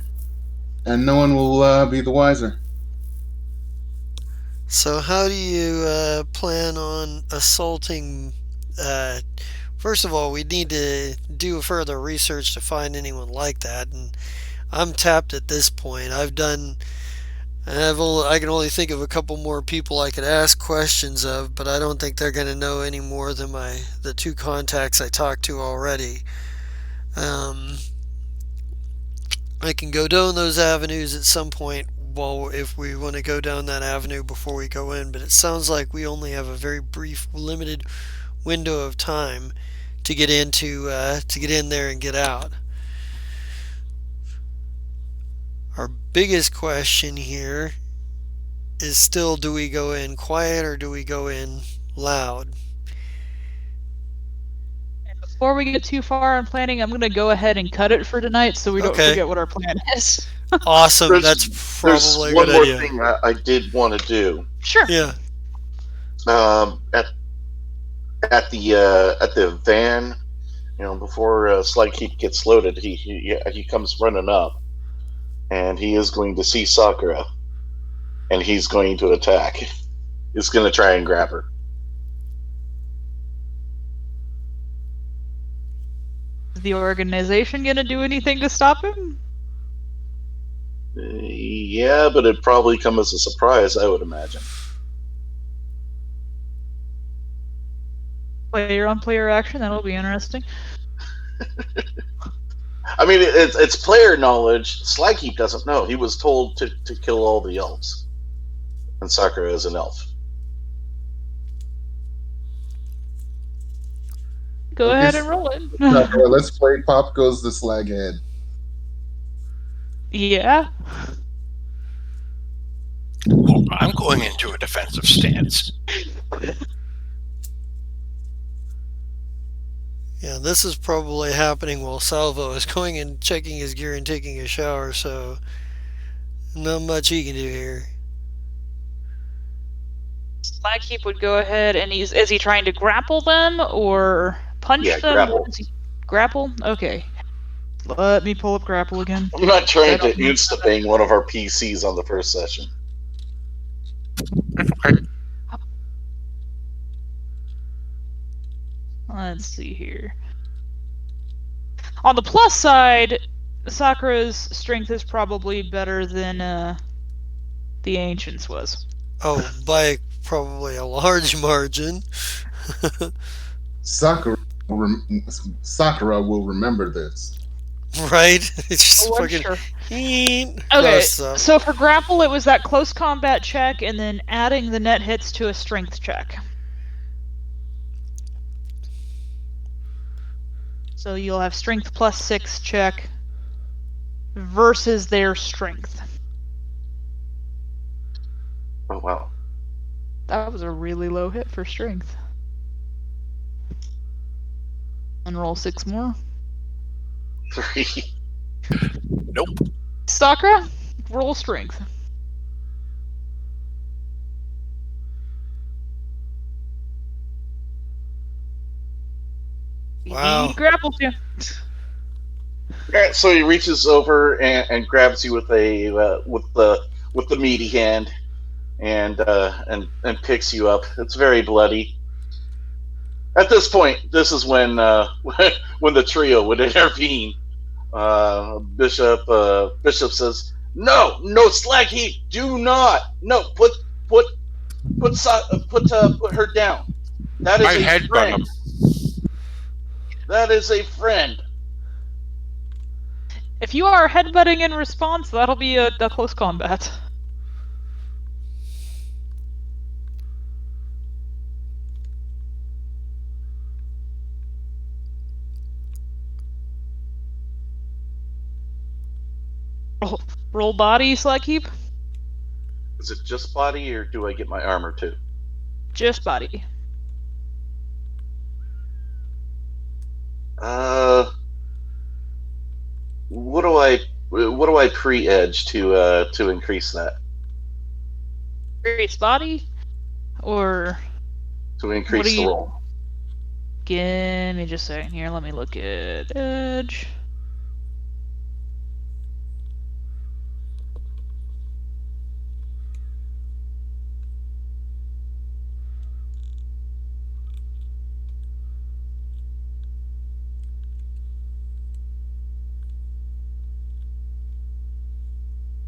and no one will be the wiser. So, how do you plan on assaulting? First of all, we need to do further research to find anyone like that, and I'm tapped at this point. I can only think of a couple more people I could ask questions of, but I don't think they're going to know any more than the two contacts I talked to already. Um, I can go down those avenues at some point. Well, if we want to go down that avenue before we go in, but it sounds like we only have a very brief, limited window of time to get in there and get out. Our biggest question here is still, do we go in quiet or do we go in loud? Before we get too far in planning, I'm going to go ahead and cut it for tonight so we don't Okay, forget what our plan is. awesome. There's That's there's probably a good one more idea. thing I did want to do. Sure. Yeah. Um, at at the van, before Slide Keep gets loaded, he comes running up, and he is going to see Sakura, and he's going to attack. He's going to try and grab her. Is the organization going to do anything to stop him? Yeah, but it'd probably come as a surprise, I would imagine. Player on player action, that'll be interesting. I mean, it's player knowledge. Slykeep doesn't know. He was told to kill all the elves, and Sakura is an elf. Go Okay, ahead and roll it. let's play Pop Goes the Slaghead. Yeah. Well, I'm going into a defensive stance. Yeah, this is probably happening while Salvo is going and checking his gear and taking a shower, so not much he can do here. Slagkeep would go ahead and is he trying to grapple them or punch Yeah, them? grapple. Grapple? Okay. Let me pull up grapple again. I'm not trying to I don't know. insta bang one of our PCs on the first session. Okay. Let's see here. On the plus side, Sakura's strength is probably better than the Ancient's was. Oh, by probably a large margin. Sakura, Sakura will remember this. Right? It's just Oh, I'm fucking sure. okay, Okay, so for grapple, it was that close combat check, and then adding the net hits to a strength check. So you'll have strength plus 6 check versus their strength. Oh wow. That was a really low hit for strength. And roll 6 more. 3. Nope. Sakura, roll strength. Wow. He grapples you. Alright, so he reaches over and grabs you with the meaty hand, and picks you up. It's very bloody. At this point, this is when when the trio would intervene. Bishop says, "No, no, Slagheap, do not. No, put her down. That is I a headbutt friend. him. That is a friend." If you are headbutting in response, that'll be a close combat. Roll body, Slagheap. Is it just body, or do I get my armor too? Just body. What do I pre-edge to increase that? Increase body? Or To what increase do the you... roll. Give me just a second here. Let me look at edge.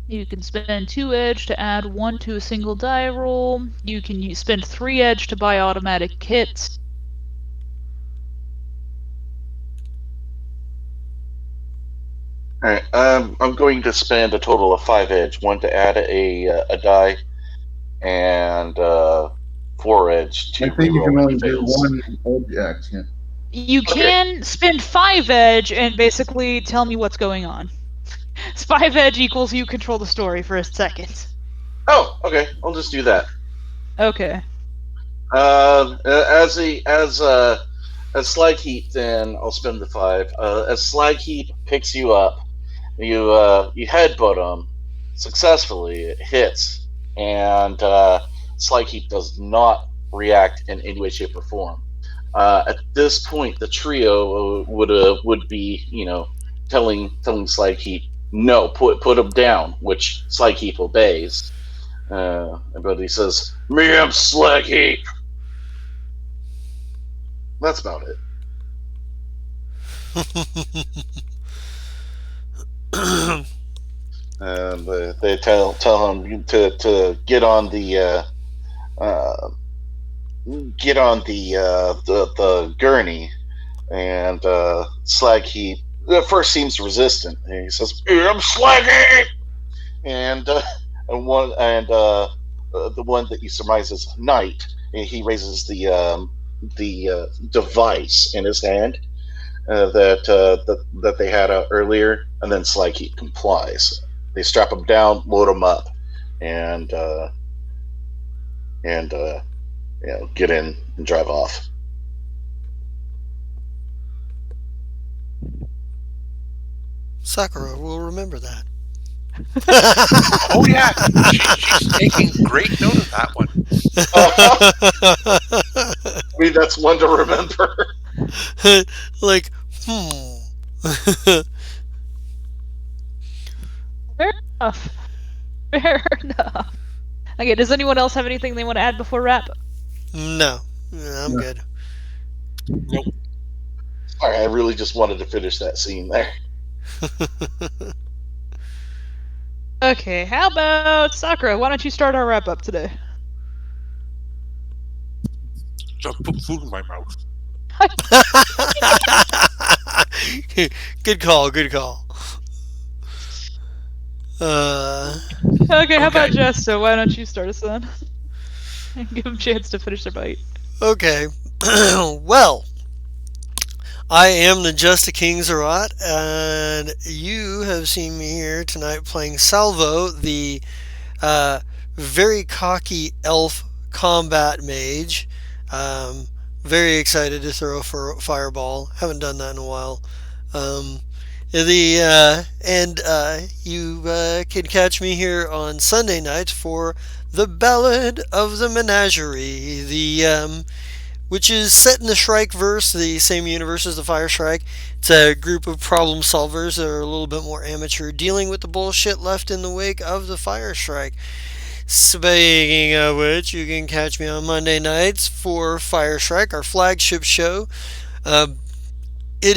You can spend 2 edge to add 1 to a single die roll. You can spend 3 edge to buy automatic hits. All right. I'm going to spend a total of 5 edge. One to add a die, and 4 edge I to think you reroll can any only do fails. one edge action. You Okay. can spend 5 edge and basically tell me what's going on. 5 edge equals you control the story for a second. Oh, okay. I'll just do that. Okay. As Slag Heap, then I'll spend the 5. As Slag Heap picks you up, you headbutt him successfully. It hits, and Slag Heap does not react in any way, shape, or form. At this point, the trio would be telling Slag Heap, no, put him down, which Slag Heap obeys. But he says, "Me, I'm Slag Heap." That's about it. And they tell him to uh, get on the gurney, and Slag Heap at first seems resistant. And he says, "Yeah, I'm Slag Heap," and the one that you surmise is Knight. He raises the device in his hand that they had out earlier, and then Slag Heap complies. They strap him down, load him up, and and get in and drive off. Sakura will remember that. Oh yeah, she's taking great note of that one. I mean, that's one to remember. Like, hmm. Fair enough. Fair enough. Okay, does anyone else have anything they want to add before wrap? No, I'm good. Nope. All right, I really just wanted to finish that scene there. Okay, how about Sakura? Why don't you start our wrap up today? So I put food in my mouth. Good call. Good call. Okay, how about Okay. Jester? Why don't you start us then? And give them a chance to finish their bite. Okay. Well, I am the Just a King Zerat, and you have seen me here tonight playing Salvo, the very cocky elf combat mage. Very excited to throw a fireball. Haven't done that in a while. Um, you can catch me here on Sunday nights for the Ballad of the Menagerie, which is set in the Shrike verse, the same universe as the Fire Shrike. It's a group of problem solvers that are a little bit more amateur, dealing with the bullshit left in the wake of the Fire Shrike. Speaking of which, you can catch me on Monday nights for Fire Shrike, our flagship show. It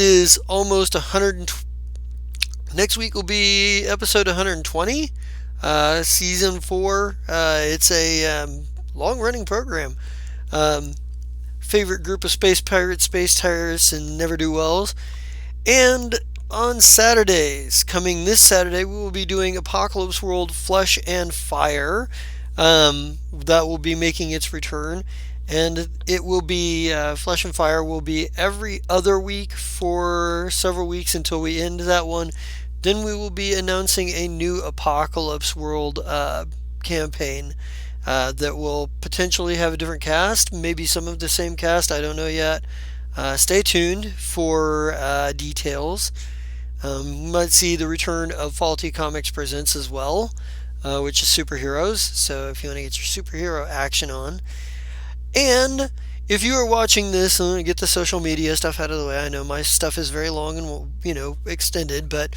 is almost 100. Next week will be episode 120, season 4. It's a long-running program. Favorite group of space pirates, space terrorists, and never-do-wells. And on Saturdays, coming this Saturday, we will be doing Apocalypse World Flesh and Fire. That will be making its return. And it will be, Flesh and Fire will be every other week for several weeks until we end that one. Then we will be announcing a new Apocalypse World campaign that will potentially have a different cast, maybe some of the same cast, I don't know yet. Stay tuned for details. You might see the return of Faulty Comics Presents as well, which is superheroes, so if you want to get your superhero action on. And if you are watching this, I'm going to get the social media stuff out of the way. I know my stuff is very long and, extended, but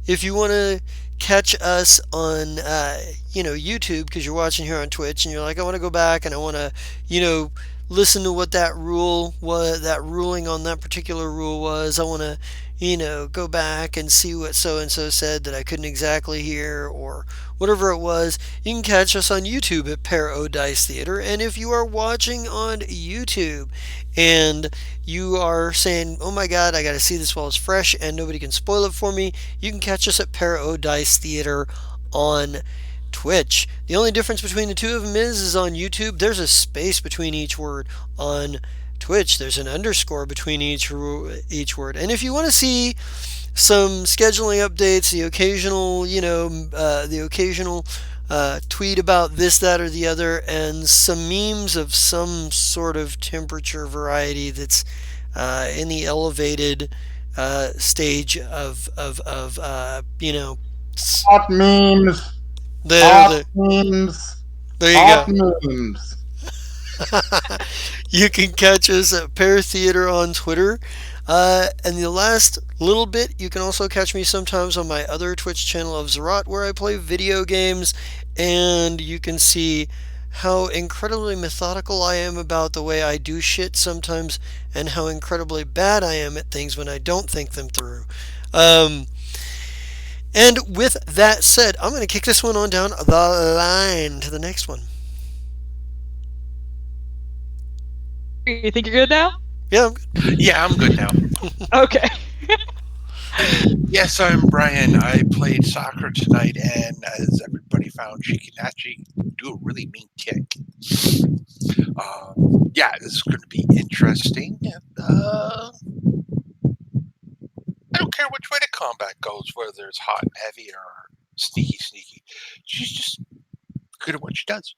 if you want to catch us on, YouTube, because you're watching here on Twitch, and you're like, I want to go back and I want to, listen to what that ruling on that particular rule was. I want to, go back and see what so and so said that I couldn't exactly hear, or whatever it was, you can catch us on YouTube at Paradise Theater. And if you are watching on YouTube and you are saying, oh my God, I got to see this while it's fresh and nobody can spoil it for me, you can catch us at Paradise Theater on Twitch. The only difference between the two of them is on YouTube, there's a space between each word. On Twitch, there's an underscore between each word. And if you want to see some scheduling updates, the occasional tweet about this, that, or the other, and some memes of some sort of temperature variety that's in the elevated stage of Hot memes. there, Hot there, memes. there you Hot go. memes. You can catch us at Pear Theater on Twitter. And the last little bit, you can also catch me sometimes on my other Twitch channel of Zerat, where I play video games, and you can see how incredibly methodical I am about the way I do shit sometimes, and how incredibly bad I am at things when I don't think them through. Um, and with that said, I'm going to kick this one on down the line to the next one. You think you're good now? Yeah, I'm good. Yeah, I'm good now. Okay. Yes, I'm Brian. I played soccer tonight, and as everybody found, she can actually do a really mean kick. Yeah, this is going to be interesting. I don't care which way the combat goes, whether it's hot and heavy or sneaky. She's just good at what she does.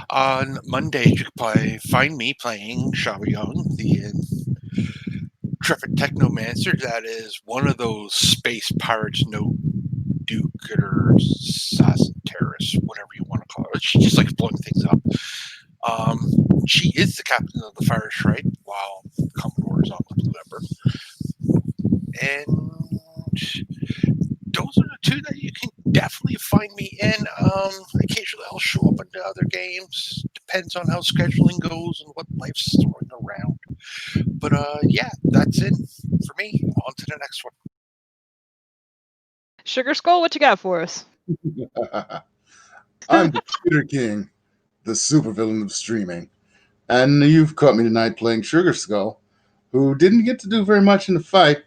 On Monday, you can find me playing Shaba Young, the Traffic Technomancer. That is one of those space pirates, no Duke or assassin terrorist, whatever you want to call her. She just likes blowing things up. She is the captain of the Fire Shrike, while Commodore is on the Blue Ember. And those are the two that you can definitely find me in. Occasionally I'll show up in other games. Depends on how scheduling goes and what life's throwing around. But yeah, that's it for me. On to the next one. Sugar Skull, what you got for us? I'm the Cheater King, the supervillain of streaming. And you've caught me tonight playing Sugar Skull, who didn't get to do very much in the fight,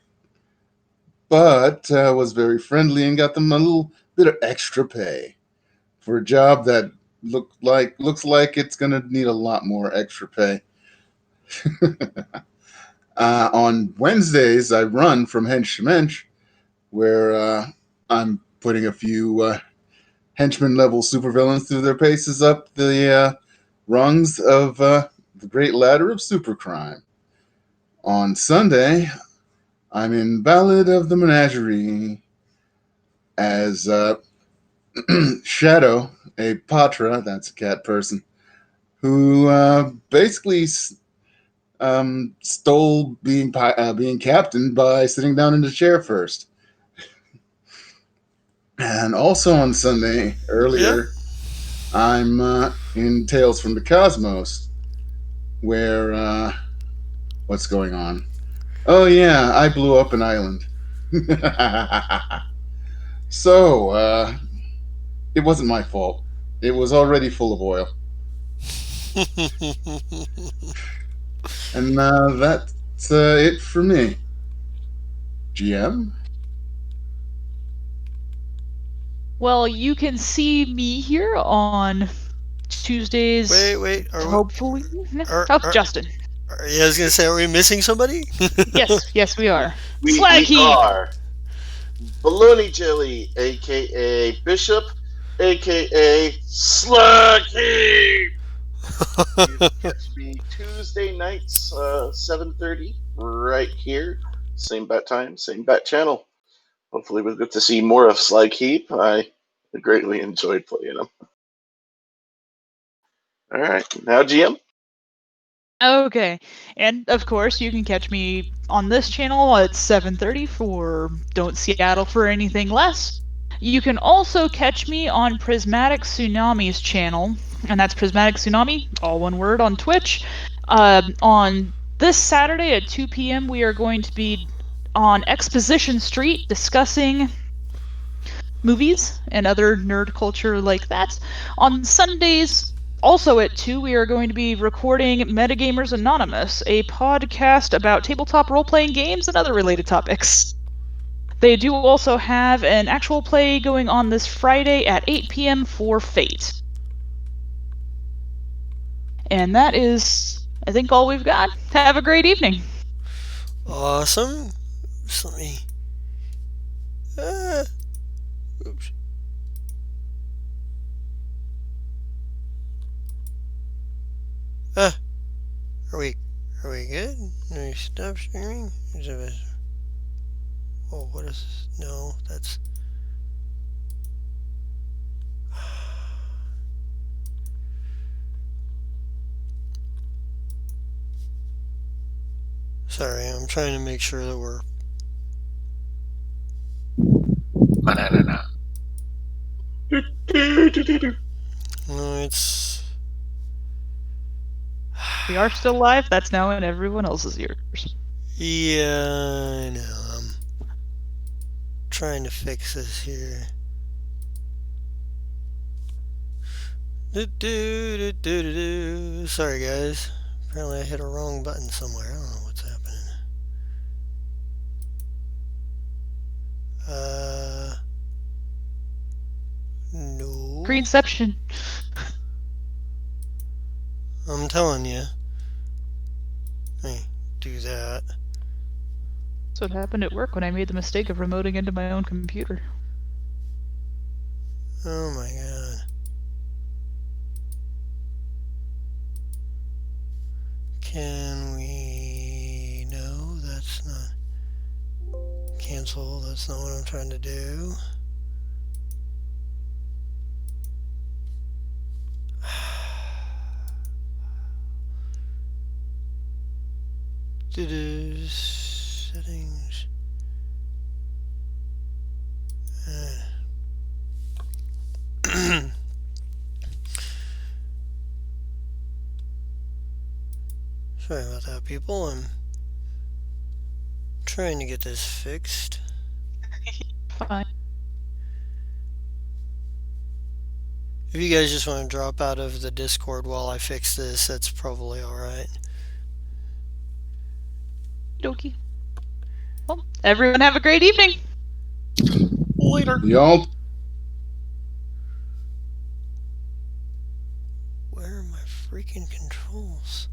but was very friendly and got them a little bit of extra pay for a job that looks like it's going to need a lot more extra pay. On Wednesdays, I run from Hench to Mensch, where I'm putting a few henchman level supervillains through their paces up the rungs of the great ladder of supercrime. On Sunday, I'm in Ballad of the Menagerie as Shadow, a Patra, that's a cat person, who basically stole being captain by sitting down in the chair first. And also on Sunday, Yeah. earlier, I'm in Tales from the Cosmos, where what's going on? Oh yeah, I blew up an island. So it wasn't my fault. It was already full of oil, and that's it for me. GM. Well, you can see me here on Tuesdays. Wait. Hopefully. Are, Oh, are, Justin. yeah, I was gonna say, are we missing somebody? Yes, we are. We Slaggy. are Baloney Jelly, aka Bishop, aka Sluggy. You can catch me Tuesday nights, 7:30, right here. Same bat time, same bat channel. Hopefully, we'll get to see more of Slag Heap. I greatly enjoyed playing him. All right, now GM. Okay. And of course, you can catch me on this channel at 7:30 for Don't Seattle for Anything Less. You can also catch me on Prismatic Tsunami's channel, and that's Prismatic Tsunami, all one word, on Twitch. On this Saturday at 2 p.m., we are going to be on Exposition Street discussing movies and other nerd culture like that. On Sundays, also at 2, we are going to be recording Metagamers Anonymous, a podcast about tabletop role-playing games and other related topics. They do also have an actual play going on this Friday at 8 p.m. for Fate. And that is, I think, all we've got. Have a great evening. Awesome. Just let me. Oops. Ah, are we good? No, stop streaming. Oh, what is this? No, that's. Sorry, I'm trying to make sure that we're. Banana. No, it's. We are still live. That's now in everyone else's ears. Yeah, I know. I'm trying to fix this here. Sorry, guys. Apparently, I hit a wrong button somewhere. I don't know what's happening. No. Greenception. I'm telling you. Let me do that. That's what happened at work when I made the mistake of remoting into my own computer. Oh my god. Can we... No, that's not... Cancel, that's not what I'm trying to do. Settings. Sorry about that, people. I'm trying to get this fixed. Fine. If you guys just want to drop out of the Discord while I fix this, that's probably alright. Dokie. Well, everyone have a great evening. Later. Y'all Where are my freaking controls?